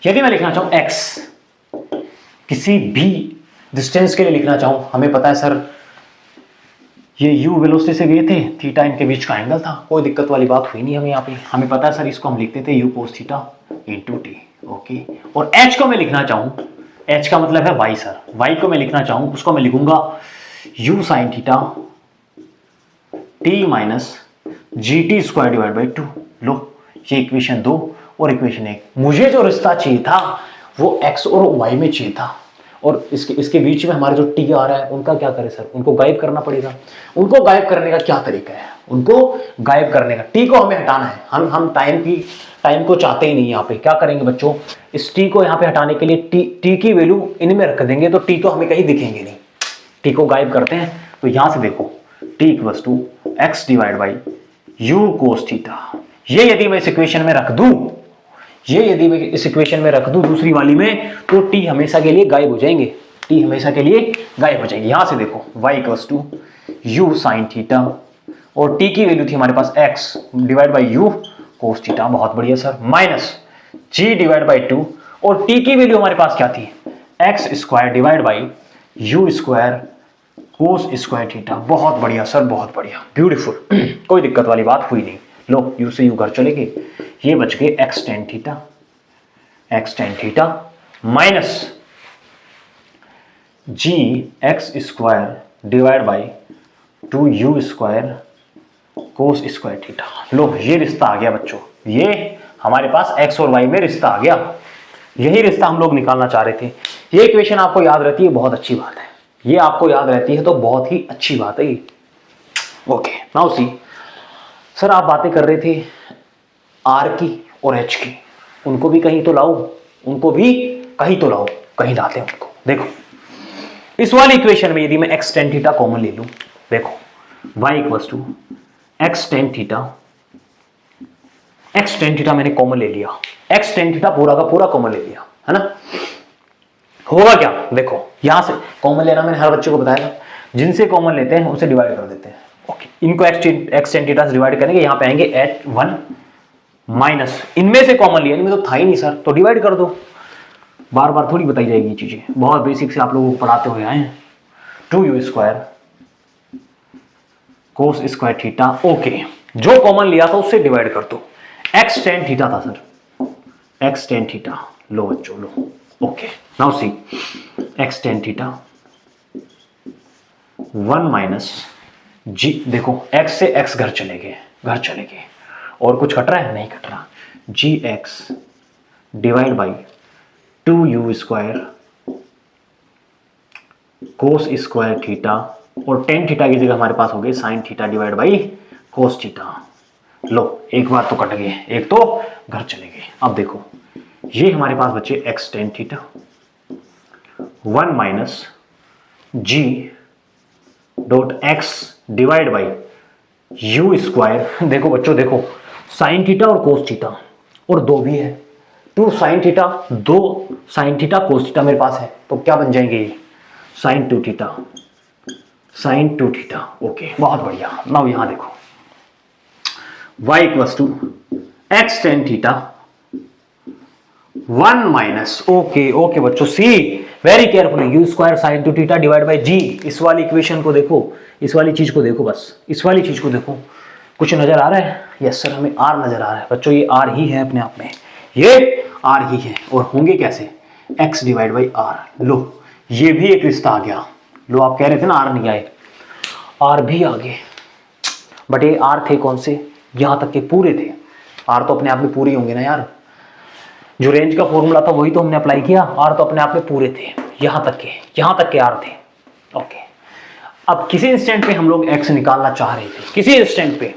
यदि मैं लिखना चाहूं x किसी भी डिस्टेंस के लिए लिखना चाहूं, हमें पता है सर ये u वेलोसिटी से गए थे, थीटा इनके बीच का एंगल था, कोई दिक्कत वाली बात हुई नहीं हमें यहाँ पे। हमें पता है सर इसको हम लिखते थे u cos theta into T. Okay, और h को मैं लिखना चाहूं, h का मतलब है y सर, y को मैं लिखना चाहूं उसको मैं लिखूंगा u sin theta t minus g t square divide by 2। लो ये इक्वेशन 2 और इक्वेशन 1। मुझे जो रिश्ता चाहिए था वो x और y में चाहिए था, और इसके बीच में हमारे जो टी आ रहा है उनका क्या करें सर, उनको गायब करना पड़ेगा। उनको गायब करने का क्या तरीका है, उनको गायब करने का, टी को हमें हटाना है। हम टाइम को चाहते ही नहीं। यहाँ पे क्या करेंगे बच्चों, इस टी को यहाँ पे हटाने के लिए टी की वैल्यू इनमें रख देंगे, तो टी तो हमें कहीं दिखेंगे नहीं। टी को गायब करते हैं, तो यहां से देखो t equals to x divide by u cos theta. ये यदि मैं इस इक्वेशन में रख दूं, दूसरी वाली में, तो टी हमेशा के लिए गायब हो जाएंगे, टी हमेशा के लिए गायब हो जाएंगे। यहां से देखो y equals to u sine theta, और टी की वैल्यू थी हमारे पास x divide by u cos theta, बहुत बढ़िया sir, minus g divide by 2, और टी की वैल्यू हमारे पास क्या थी, x square divide by u square cos square theta. बहुत बढ़िया सर, बहुत बढ़िया, ब्यूटीफुल, कोई दिक्कत वाली बात हुई नहीं। लो यू से यू घर चले गए, ये बच गए x tan theta minus g x square divide by 2 u square cos square theta. लो ये रिश्ता आ गया बच्चों, ये हमारे पास एक्स और वाई में रिश्ता आ गया। यही रिश्ता हम लोग निकालना चाह रहे थे। ये इक्वेशन आपको याद रहती है, बहुत अच्छी बात है। ये आपको याद रहती है तो बहुत ही अच्छी बात है ये। ओके नाउ सी, सर आप बातें कर रहे थे आर की और एच की, उनको भी कहीं तो लाओ, कहीं लाते हैं उनको। देखो इस वाली इक्वेशन में यदि मैं एक्स टेन थीटा कॉमन ले लूं, देखो y equals to x tan theta मैंने कॉमन ले लिया, एक्स टेन थीटा पूरा का पूरा कॉमन ले लिया, है ना। होगा क्या, देखो यहां से कॉमन लेना मैंने हर बच्चे को बताया था, जिनसे कॉमन लेते हैं उसे डिवाइड कर देते हैं। ओके, इनको एक्स टेन थीटा से डिवाइड करेंगे, यहां पे आएंगे एट 1 माइनस, इनमें से कॉमन लिया, इनमें तो था ही नहीं सर, तो डिवाइड कर दो। बार बार थोड़ी बताई जाएगी ये चीजें, बहुत बेसिक से आप लोगों को पढ़ाते हुए आए हैं। 2 u square cos square theta. Okay, जो कॉमन लिया था उससे डिवाइड कर दो। एक्स टेन थीटा था सर, एक्स टेन थीटा, लो बच्चों लो। Okay now see, x tan theta 1 minus g, देखो x से x घर चले गए, और कुछ कट रहा है, नहीं कट रहा, g x divide by 2 u square cos square theta, और टेन थीटा की जगह हमारे पास हो गए sine theta divide by cos theta. लो एक बार तो कट गए, एक तो घर चले गए। अब देखो ये हमारे पास बचे x tan theta 1 minus g dot x divide by u square. देखो बच्चों देखो, साइन थीटा और कोस थीटा, और दो भी है, 2 sine theta 2 sign theta cos theta मेरे पास है, तो क्या बन जाएंगे ये साइन 2 थीटा। ओके बहुत बढ़िया। नाउ यहां देखो y equals to x tan theta 1 minus, okay बच्चों, see very carefully, u square sine 2 theta divide by g. इस वाली इक्वेशन को देखो, इस वाली चीज को देखो, बस इस वाली चीज को देखो, कुछ नजर आ रहा है? यस सर, हमें आर नजर आ रहा है बच्चों, ये आर ही है अपने आप में, ये आर ही है, और होंगे कैसे, एक्स डिवाइड बाई आर। लो ये भी एक रिश्ता आ गया। लो आप कह रहे थे ना आर नहीं आए, आर भी आ गए, बट ये आर थे कौन से, यहां तक के पूरे थे। आर तो अपने आप में पूरे होंगे ना यार, जो रेंज का फॉर्मूला था वही तो हमने अप्लाई किया, आर तो अपने आप में पूरे थे, यहां तक के आर थे। ओके, अब किसी इंस्टेंट पे हम लोग एक्स निकालना चाह रहे थे, किसी इंस्टेंट पे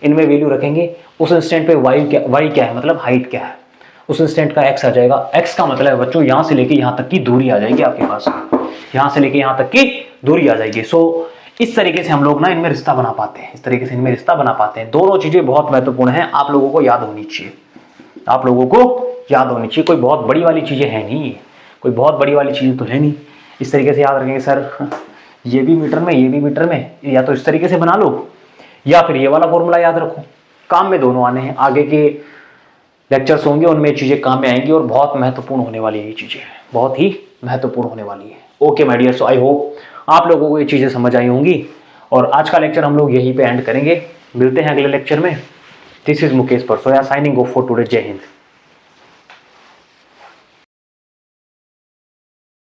इनमें वैल्यू रखेंगे, उस इंस्टेंट पे वाई क्या है, मतलब हाइट क्या है, उस इंस्टेंट का एक्स आ जाएगा। एक्स का मतलब है बच्चों यहां से लेके यहां तक की दूरी आ जाएगी आपके पास, यहां से लेके यहां तक की दूरी आ जाएगी। सो इस तरीके से हम लोग ना इनमें रिश्ता बना पाते हैं, दोनों चीजें बहुत महत्वपूर्ण हैं, आप लोगों को याद होनी चाहिए, कोई बहुत बड़ी वाली चीजें हैं नहीं, कोई बहुत बड़ी वाली चीज़ तो है नहीं। इस तरीके से याद रखेंगे सर, ये भी मीटर में, ये भी मीटर में, या तो इस तरीके से बना लो या फिर ये वाला फॉर्मूला याद रखो। काम में दोनों आने हैं, आगे के लेक्चर्स होंगे उनमें चीज़ें काम में आएंगी और बहुत महत्वपूर्ण होने वाली है ये चीज़ें, बहुत ही महत्वपूर्ण होने वाली है। Okay my dear, so I hope आप लोगों को ये चीज़ें समझ आई होंगी और आज का लेक्चर हम लोग यहीं पे एंड करेंगे। मिलते हैं अगले लेक्चर में। This is Mukesh Parsoya signing off for today. जय हिंद।